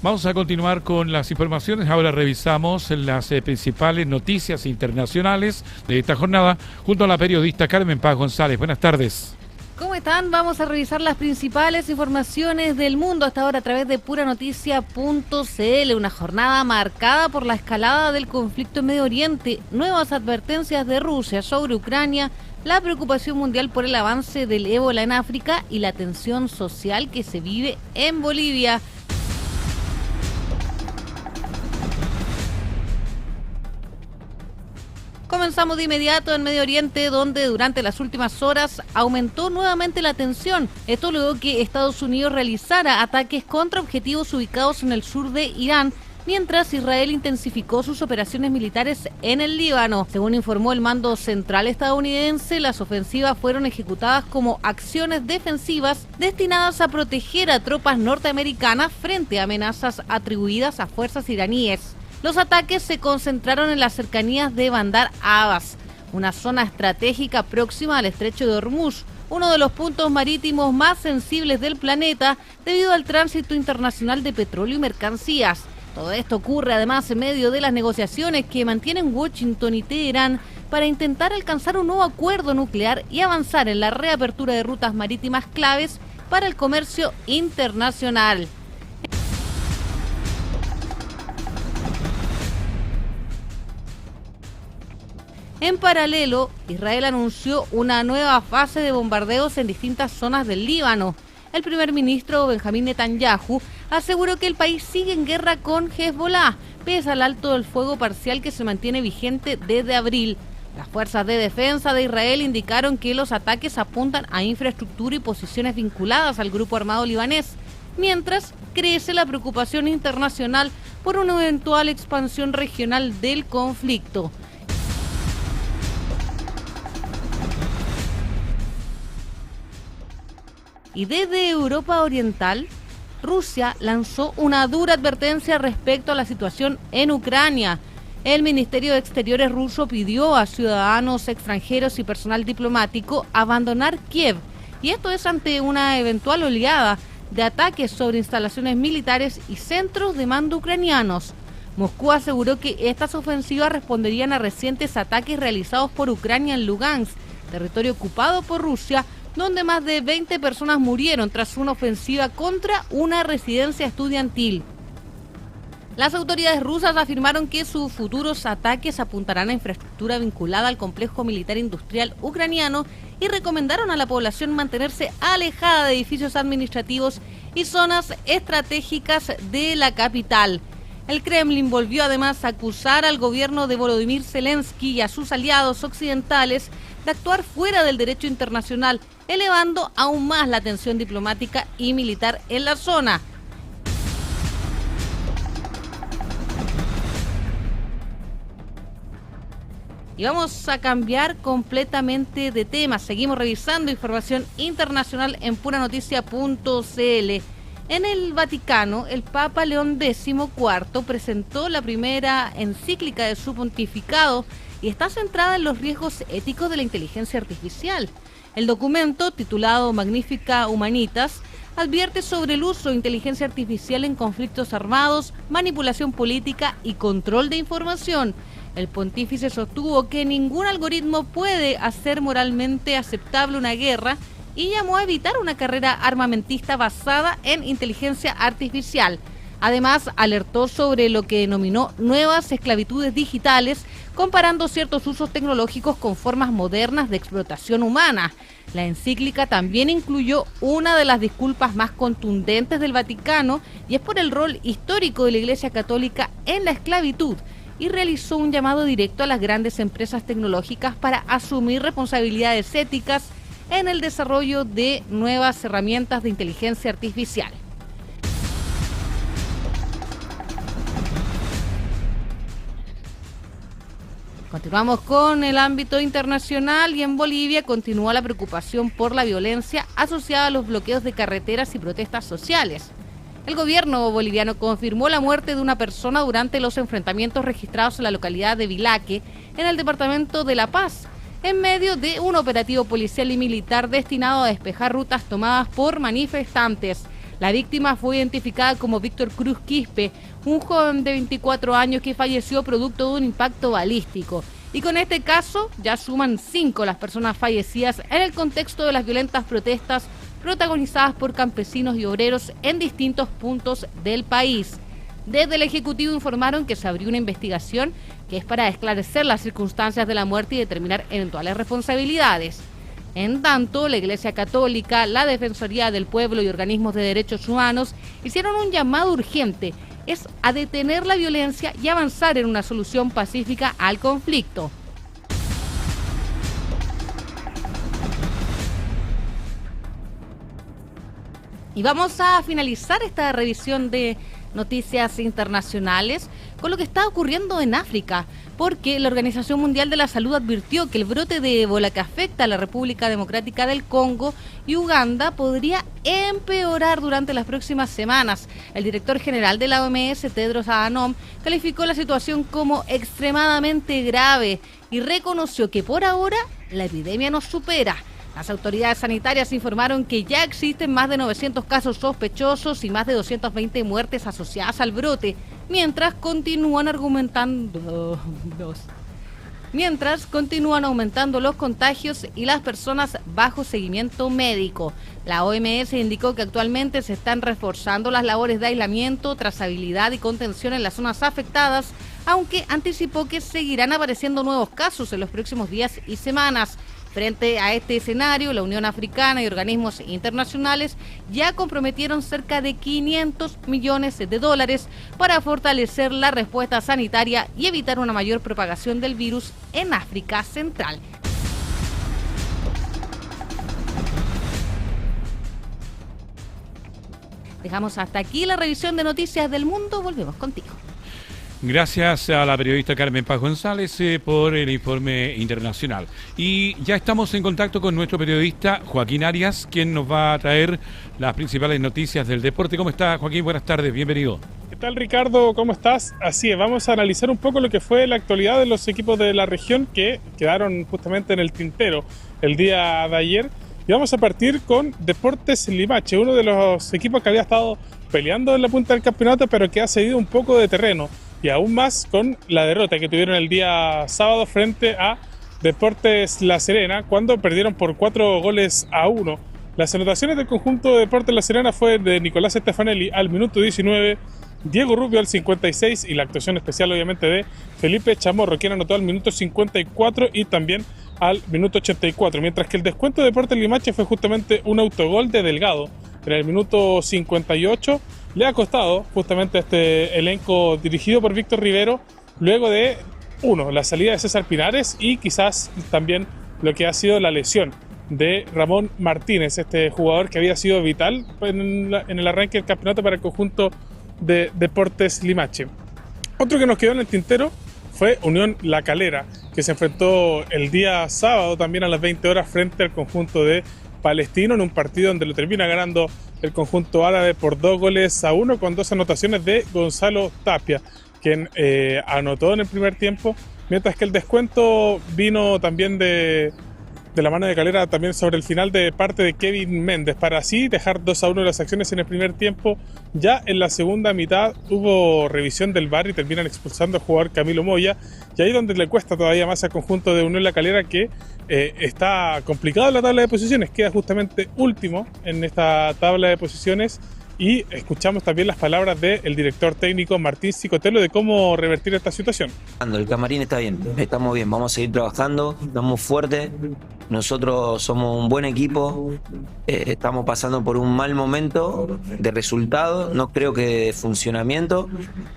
S2: Vamos a continuar con las informaciones. Ahora revisamos las principales noticias internacionales de esta jornada junto a la periodista Carmen Paz González. Buenas tardes.
S10: ¿Cómo están? Vamos a revisar las principales informaciones del mundo hasta ahora a través de puranoticias.cl. Una jornada marcada por la escalada del conflicto en Medio Oriente, nuevas advertencias de Rusia sobre Ucrania, la preocupación mundial por el avance del ébola en África y la tensión social que se vive en Bolivia. Comenzamos de inmediato en Medio Oriente, donde durante las últimas horas aumentó nuevamente la tensión. Esto luego que Estados Unidos realizara ataques contra objetivos ubicados en el sur de Irán, mientras Israel intensificó sus operaciones militares en el Líbano. Según informó el mando central estadounidense, las ofensivas fueron ejecutadas como acciones defensivas destinadas a proteger a tropas norteamericanas frente a amenazas atribuidas a fuerzas iraníes. Los ataques se concentraron en las cercanías de Bandar Abbas, una zona estratégica próxima al estrecho de Hormuz, uno de los puntos marítimos más sensibles del planeta debido al tránsito internacional de petróleo y mercancías. Todo esto ocurre además en medio de las negociaciones que mantienen Washington y Teherán para intentar alcanzar un nuevo acuerdo nuclear y avanzar en la reapertura de rutas marítimas claves para el comercio internacional. En paralelo, Israel anunció una nueva fase de bombardeos en distintas zonas del Líbano. El primer ministro Benjamín Netanyahu aseguró que el país sigue en guerra con Hezbollah, pese al alto del fuego parcial que se mantiene vigente desde abril. Las fuerzas de defensa de Israel indicaron que los ataques apuntan a infraestructura y posiciones vinculadas al grupo armado libanés. mientras crece la preocupación internacional por una eventual expansión regional del conflicto. Y desde Europa Oriental, Rusia lanzó una dura advertencia respecto a la situación en Ucrania. El Ministerio de Exteriores ruso pidió a ciudadanos extranjeros y personal diplomático abandonar Kiev, y esto es ante una eventual oleada de ataques sobre instalaciones militares y centros de mando ucranianos. Moscú aseguró que estas ofensivas responderían a recientes ataques realizados por Ucrania en Lugansk, territorio ocupado por Rusia, donde más de 20 personas murieron tras una ofensiva contra una residencia estudiantil. Las autoridades rusas afirmaron que sus futuros ataques apuntarán a infraestructura vinculada al complejo militar industrial ucraniano y recomendaron a la población mantenerse alejada de edificios administrativos y zonas estratégicas de la capital. El Kremlin volvió además a acusar al gobierno de Volodymyr Zelensky y a sus aliados occidentales de actuar fuera del derecho internacional, elevando aún más la tensión diplomática y militar en la zona. Y vamos a cambiar completamente de tema. Seguimos revisando información internacional en puranoticias.cl. En el Vaticano, el Papa León XIV presentó la primera encíclica de su pontificado y está centrada en los riesgos éticos de la inteligencia artificial. El documento, titulado Magnificat Humanitas, advierte sobre el uso de inteligencia artificial en conflictos armados, manipulación política y control de información. El pontífice sostuvo que ningún algoritmo puede hacer moralmente aceptable una guerra y llamó a evitar una carrera armamentista basada en inteligencia artificial. Además, alertó sobre lo que denominó nuevas esclavitudes digitales, comparando ciertos usos tecnológicos con formas modernas de explotación humana. La encíclica también incluyó una de las disculpas más contundentes del Vaticano, y es por el rol histórico de la Iglesia Católica en la esclavitud, y realizó un llamado directo a las grandes empresas tecnológicas para asumir responsabilidades éticas en el desarrollo de nuevas herramientas de inteligencia artificial. Continuamos con el ámbito internacional y en Bolivia continúa la preocupación por la violencia asociada a los bloqueos de carreteras y protestas sociales. El gobierno boliviano confirmó la muerte de una persona durante los enfrentamientos registrados en la localidad de Vilaque, en el departamento de La Paz, en medio de un operativo policial y militar destinado a despejar rutas tomadas por manifestantes. La víctima fue identificada como Víctor Cruz Quispe, un joven de 24 años que falleció producto de un impacto balístico. Y con este caso ya suman 5 las personas fallecidas en el contexto de las violentas protestas protagonizadas por campesinos y obreros en distintos puntos del país. Desde el Ejecutivo informaron que se abrió una investigación que es para esclarecer las circunstancias de la muerte y determinar eventuales responsabilidades. En tanto, la Iglesia Católica, la Defensoría del Pueblo y organismos de derechos humanos hicieron un llamado urgente, es a detener la violencia y avanzar en una solución pacífica al conflicto. Y vamos a finalizar esta revisión de noticias internacionales con lo que está ocurriendo en África, porque la Organización Mundial de la Salud advirtió que el brote de ébola que afecta a la República Democrática del Congo y Uganda podría empeorar durante las próximas semanas. El director general de la OMS, Tedros Adhanom, calificó la situación como extremadamente grave y reconoció que por ahora la epidemia nos supera. Las autoridades sanitarias informaron que ya existen más de 900 casos sospechosos y más de 220 muertes asociadas al brote, mientras continúan aumentando los contagios y las personas bajo seguimiento médico. La OMS indicó que actualmente se están reforzando las labores de aislamiento, trazabilidad y contención en las zonas afectadas, aunque anticipó que seguirán apareciendo nuevos casos en los próximos días y semanas. Frente a este escenario, la Unión Africana y organismos internacionales ya comprometieron cerca de 500 millones de dólares para fortalecer la respuesta sanitaria y evitar una mayor propagación del virus en África Central. Dejamos hasta aquí la revisión de noticias del mundo. Volvemos contigo.
S2: Gracias a la periodista Carmen Paz González por el informe internacional. Y ya estamos en contacto con nuestro periodista Joaquín Arias, quien nos va a traer las principales noticias del deporte. ¿Cómo está, Joaquín? Buenas tardes, bienvenido.
S8: ¿Qué tal, Ricardo? ¿Cómo estás? Así es, vamos a analizar un poco lo que fue la actualidad de los equipos de la región que quedaron justamente en el tintero el día de ayer. Y vamos a partir con Deportes Limache, uno de los equipos que había estado peleando en la punta del campeonato, pero que ha cedido un poco de terreno. Y aún más con la derrota que tuvieron el día sábado frente a Deportes La Serena, cuando perdieron por 4-1. Las anotaciones del conjunto de Deportes La Serena fue de Nicolás Stefanelli al minuto 19, Diego Rubio al 56 y la actuación especial obviamente de Felipe Chamorro, quien anotó al minuto 54 y también al minuto 84, mientras que el descuento de Deportes Limache fue justamente un autogol de Delgado en el minuto 58. Le ha costado justamente a este elenco dirigido por Víctor Rivero, luego de, la salida de César Pinares y quizás también lo que ha sido la lesión de Ramón Martínez, este jugador que había sido vital en el arranque del campeonato para el conjunto de Deportes Limache. Otro que nos quedó en el tintero fue Unión La Calera, que se enfrentó el día sábado también a las 20 horas frente al conjunto de Palestino en un partido donde lo termina ganando el conjunto árabe por 2-1 con 2 anotaciones de Gonzalo Tapia, quien anotó en el primer tiempo, mientras que el descuento vino también de la mano de Calera también sobre el final de parte de Kevin Méndez, para así dejar 2-1 las acciones en el primer tiempo. Ya en la segunda mitad hubo revisión del VAR y terminan expulsando al jugador Camilo Moya, y ahí donde le cuesta todavía más al conjunto de Unión La Calera, que está complicado en la tabla de posiciones, queda justamente último en esta tabla de posiciones. Y escuchamos también las palabras del director técnico Martín Cicotelo de cómo revertir esta situación.
S9: El camarín está bien, estamos bien, vamos a seguir trabajando, estamos fuertes, nosotros somos un buen equipo, estamos pasando por un mal momento de resultado, no creo que de funcionamiento,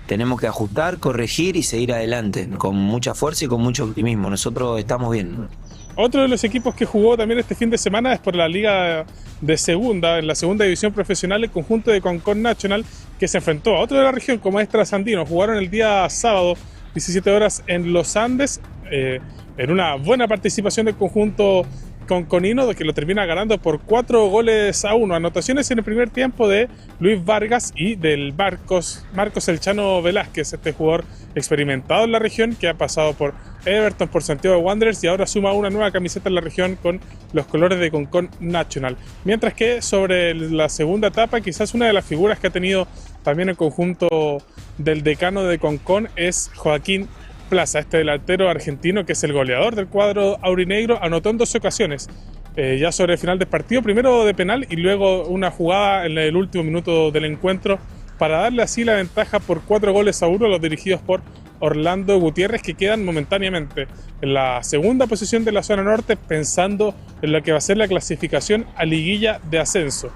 S9: tenemos que ajustar, corregir y seguir adelante, con mucha fuerza y con mucho optimismo, nosotros estamos bien.
S8: Otro de los equipos que jugó también este fin de semana es por la Liga de Segunda, en la segunda división profesional, el conjunto de Concón Nacional, que se enfrentó a otro de la región como es Trasandino. Jugaron el día sábado, 17 horas en Los Andes, en una buena participación del conjunto conconino, que lo termina ganando por 4-1. Anotaciones en el primer tiempo de Luis Vargas y del Marcos El Chano Velázquez, este jugador experimentado en la región que ha pasado por Everton, por Santiago Wanderers y ahora suma una nueva camiseta en la región con los colores de Concón Nacional. Mientras que sobre la segunda etapa, quizás una de las figuras que ha tenido también el conjunto del decano de Concón es Joaquín Plaza, este delantero argentino que es el goleador del cuadro aurinegro, anotó en 2 ocasiones, ya sobre el final del partido, primero de penal y luego una jugada en el último minuto del encuentro para darle así la ventaja por 4-1 a los dirigidos por Orlando Gutiérrez, que quedan momentáneamente en la segunda posición de la zona norte, pensando en lo que va a ser la clasificación a liguilla de ascenso.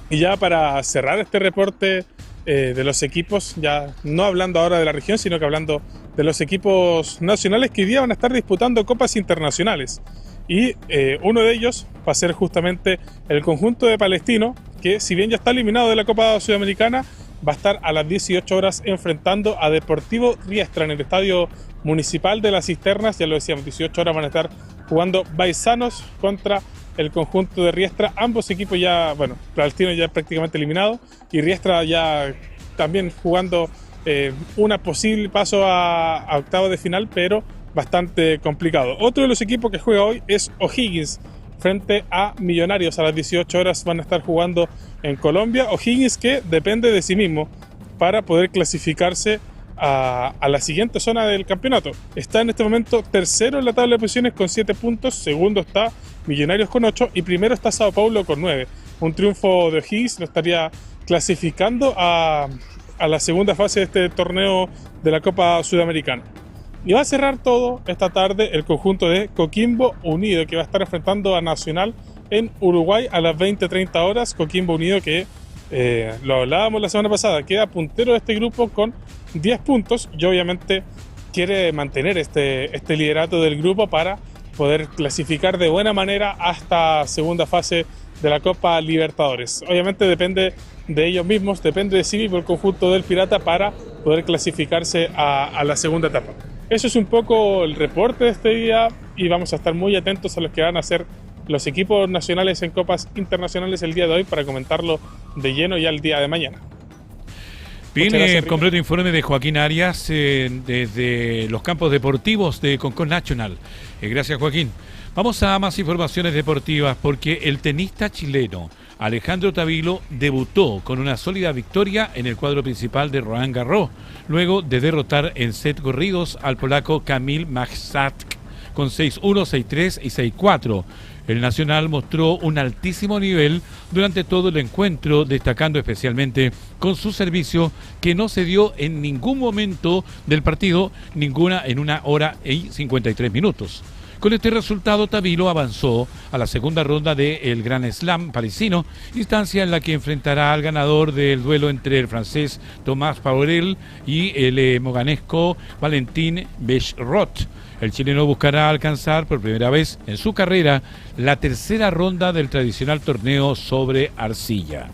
S8: Y ya para cerrar este reporte de los equipos, ya no hablando ahora de la región, sino que hablando de los equipos nacionales que hoy día van a estar disputando copas internacionales. Y uno de ellos va a ser justamente el conjunto de Palestino, que si bien ya está eliminado de la Copa Sudamericana, va a estar a las 18 horas enfrentando a Deportivo Riestra en el Estadio Municipal de las Cisternas. Ya lo decíamos, 18 horas van a estar jugando Baisanos contra el conjunto de Riestra. Ambos equipos ya, Palestino ya prácticamente eliminado y Riestra ya también jugando una posible paso a octavos de final, pero bastante complicado. Otro de los equipos que juega hoy es O'Higgins frente a Millonarios. A las 18 horas van a estar jugando en Colombia. O'Higgins que depende de sí mismo para poder clasificarse a la siguiente zona del campeonato. Está en este momento tercero en la tabla de posiciones con 7 puntos, segundo está Millonarios con 8 y primero está Sao Paulo con 9. Un triunfo de O'Higgins lo estaría clasificando a la segunda fase de este torneo de la Copa Sudamericana. Y va a cerrar todo esta tarde el conjunto de Coquimbo Unido, que va a estar enfrentando a Nacional en Uruguay a las 20:30 horas. Coquimbo Unido que, lo hablábamos la semana pasada, queda puntero de este grupo con 10 puntos y obviamente quiere mantener este liderato del grupo para poder clasificar de buena manera hasta segunda fase de la Copa Libertadores. Obviamente depende de ellos mismos, depende de sí mismo el conjunto del Pirata para poder clasificarse a la segunda etapa. Eso es un poco el reporte de este día y vamos a estar muy atentos a lo que van a hacer los equipos nacionales en copas internacionales el día de hoy para comentarlo de lleno ya el día de mañana.
S2: Viene el completo informe de Joaquín Arias desde los campos deportivos de Concón National. Gracias, Joaquín. Vamos a más informaciones deportivas porque el tenista chileno Alejandro Tavilo debutó con una sólida victoria en el cuadro principal de Roland Garros, luego de derrotar en set corridos al polaco Kamil Majcak con 6-1, 6-3 y 6-4. El nacional mostró un altísimo nivel durante todo el encuentro, destacando especialmente con su servicio que no se dio en ningún momento del partido, ninguna en 1 hora y 53 minutos. Con este resultado, Tavilo avanzó a la segunda ronda del Grand Slam parisino, instancia en la que enfrentará al ganador del duelo entre el francés Tomás Paurel y el moganesco Valentín Bechrot. El chileno buscará alcanzar por primera vez en su carrera la tercera ronda del tradicional torneo sobre arcilla.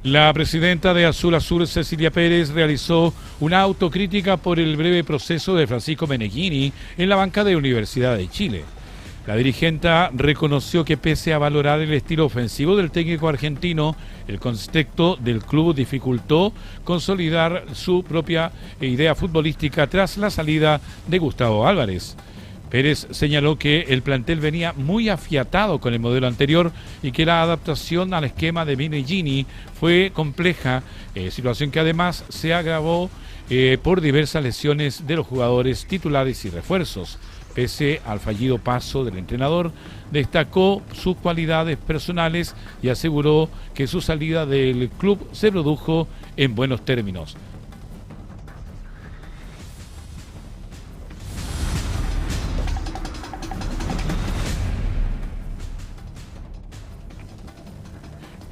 S2: La presidenta de Azul Azul, Cecilia Pérez, realizó una autocrítica por el breve proceso de Francisco Meneghini en la banca de Universidad de Chile. La dirigenta reconoció que pese a valorar el estilo ofensivo del técnico argentino, el contexto del club dificultó consolidar su propia idea futbolística tras la salida de Gustavo Álvarez. Pérez señaló que el plantel venía muy afiatado con el modelo anterior y que la adaptación al esquema de Meneghini fue compleja, situación que además se agravó por diversas lesiones de los jugadores titulares y refuerzos. Pese al fallido paso del entrenador, destacó sus cualidades personales y aseguró que su salida del club se produjo en buenos términos.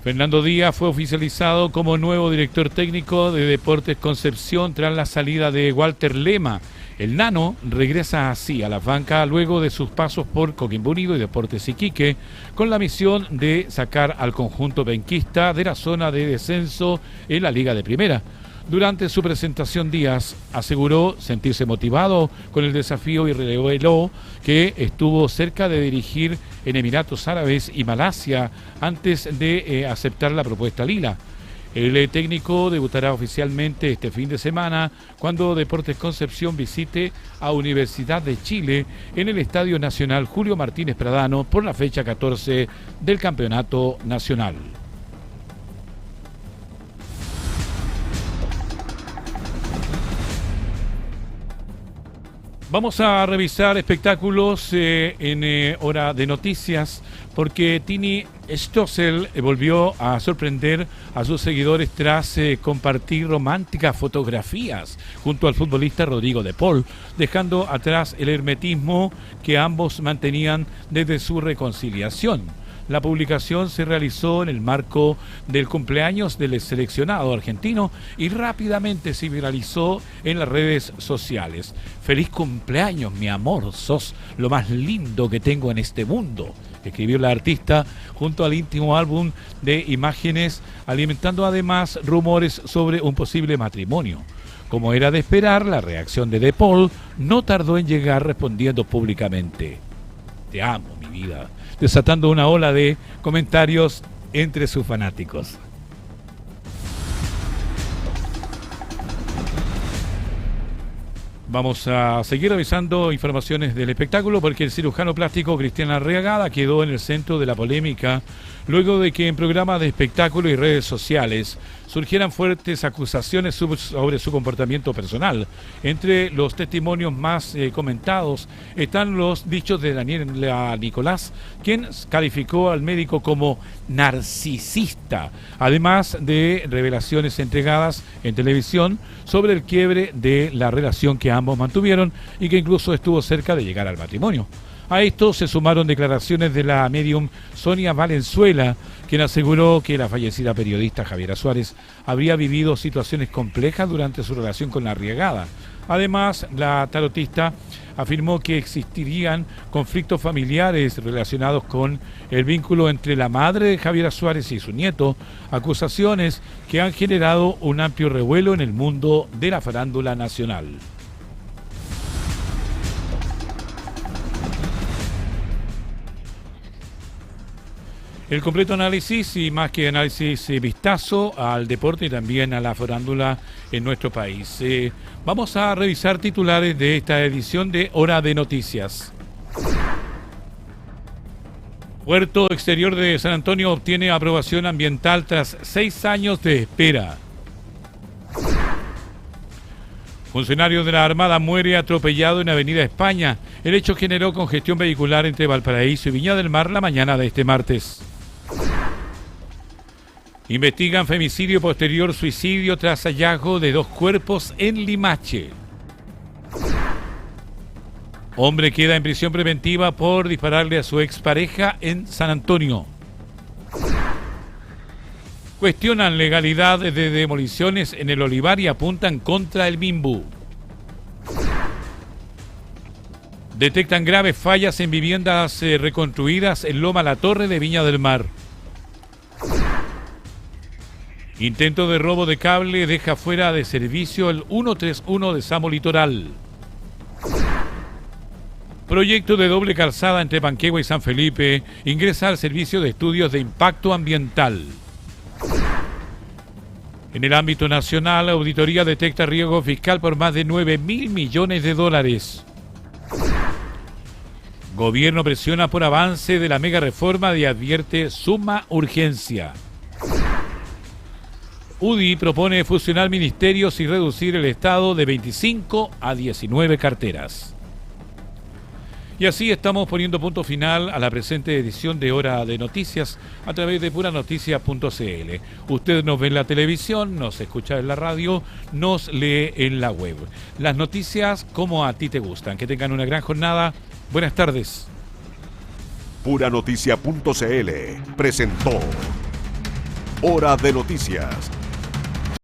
S2: Fernando Díaz fue oficializado como nuevo director técnico de Deportes Concepción tras la salida de Walter Lema. El Nano regresa así a la banca luego de sus pasos por Coquimbo Unido y Deportes Iquique, con la misión de sacar al conjunto penquista de la zona de descenso en la Liga de Primera. Durante su presentación, Díaz aseguró sentirse motivado con el desafío y reveló que estuvo cerca de dirigir en Emiratos Árabes y Malasia antes de aceptar la propuesta lila. El técnico debutará oficialmente este fin de semana cuando Deportes Concepción visite a Universidad de Chile en el Estadio Nacional Julio Martínez Pradano por la fecha 14 del Campeonato Nacional. Vamos a revisar espectáculos en hora de noticias porque Tini Stossel volvió a sorprender a sus seguidores tras compartir románticas fotografías junto al futbolista Rodrigo de Paul, dejando atrás el hermetismo que ambos mantenían desde su reconciliación. La publicación se realizó en el marco del cumpleaños del seleccionado argentino y rápidamente se viralizó en las redes sociales. ¡Feliz cumpleaños, mi amor! Sos lo más lindo que tengo en este mundo, escribió la artista junto al íntimo álbum de imágenes, alimentando además rumores sobre un posible matrimonio. Como era de esperar, la reacción de Paul no tardó en llegar respondiendo públicamente: "Te amo, mi vida", desatando una ola de comentarios entre sus fanáticos. Vamos a seguir revisando informaciones del espectáculo porque el cirujano plástico Cristian Arriagada quedó en el centro de la polémica luego de que en programas de espectáculo y redes sociales surgieran fuertes acusaciones sobre su comportamiento personal. Entre los testimonios más comentados están los dichos de Daniela Nicolás, quien calificó al médico como narcisista, además de revelaciones entregadas en televisión sobre el quiebre de la relación que ambos mantuvieron y que incluso estuvo cerca de llegar al matrimonio. A esto se sumaron declaraciones de la medium Sonia Valenzuela, quien aseguró que la fallecida periodista Javiera Suárez habría vivido situaciones complejas durante su relación con la Arriagada. Además, la tarotista afirmó que existirían conflictos familiares relacionados con el vínculo entre la madre de Javiera Suárez y su nieto, acusaciones que han generado un amplio revuelo en el mundo de la farándula nacional. El completo análisis y más que análisis, vistazo al deporte y también a la farándula en nuestro país. Vamos a revisar titulares de esta edición de Hora de Noticias. Puerto Exterior de San Antonio obtiene aprobación ambiental tras 6 años de espera. Funcionario de la Armada muere atropellado en Avenida España. El hecho generó congestión vehicular entre Valparaíso y Viña del Mar la mañana de este martes. Investigan femicidio posterior suicidio tras hallazgo de 2 cuerpos en Limache. Hombre queda en prisión preventiva por dispararle a su expareja en San Antonio. Cuestionan legalidad de demoliciones en el Olivar y apuntan contra el Mimbu. Detectan graves fallas en viviendas reconstruidas en Loma La Torre de Viña del Mar. Intento de robo de cable deja fuera de servicio el 131 de Samo Litoral. Proyecto de doble calzada entre Panquehua y San Felipe ingresa al servicio de estudios de impacto ambiental. En el ámbito nacional, la auditoría detecta riesgo fiscal por más de 9.000 millones de dólares. Gobierno presiona por avance de la mega reforma y advierte suma urgencia. UDI propone fusionar ministerios y reducir el Estado de 25 a 19 carteras. Y así estamos poniendo punto final a la presente edición de Hora de Noticias a través de puranoticias.cl. Usted nos ve en la televisión, nos escucha en la radio, nos lee en la web. Las noticias como a ti te gustan. Que tengan una gran jornada. Buenas tardes.
S1: Puranoticias.cl presentó Hora de Noticias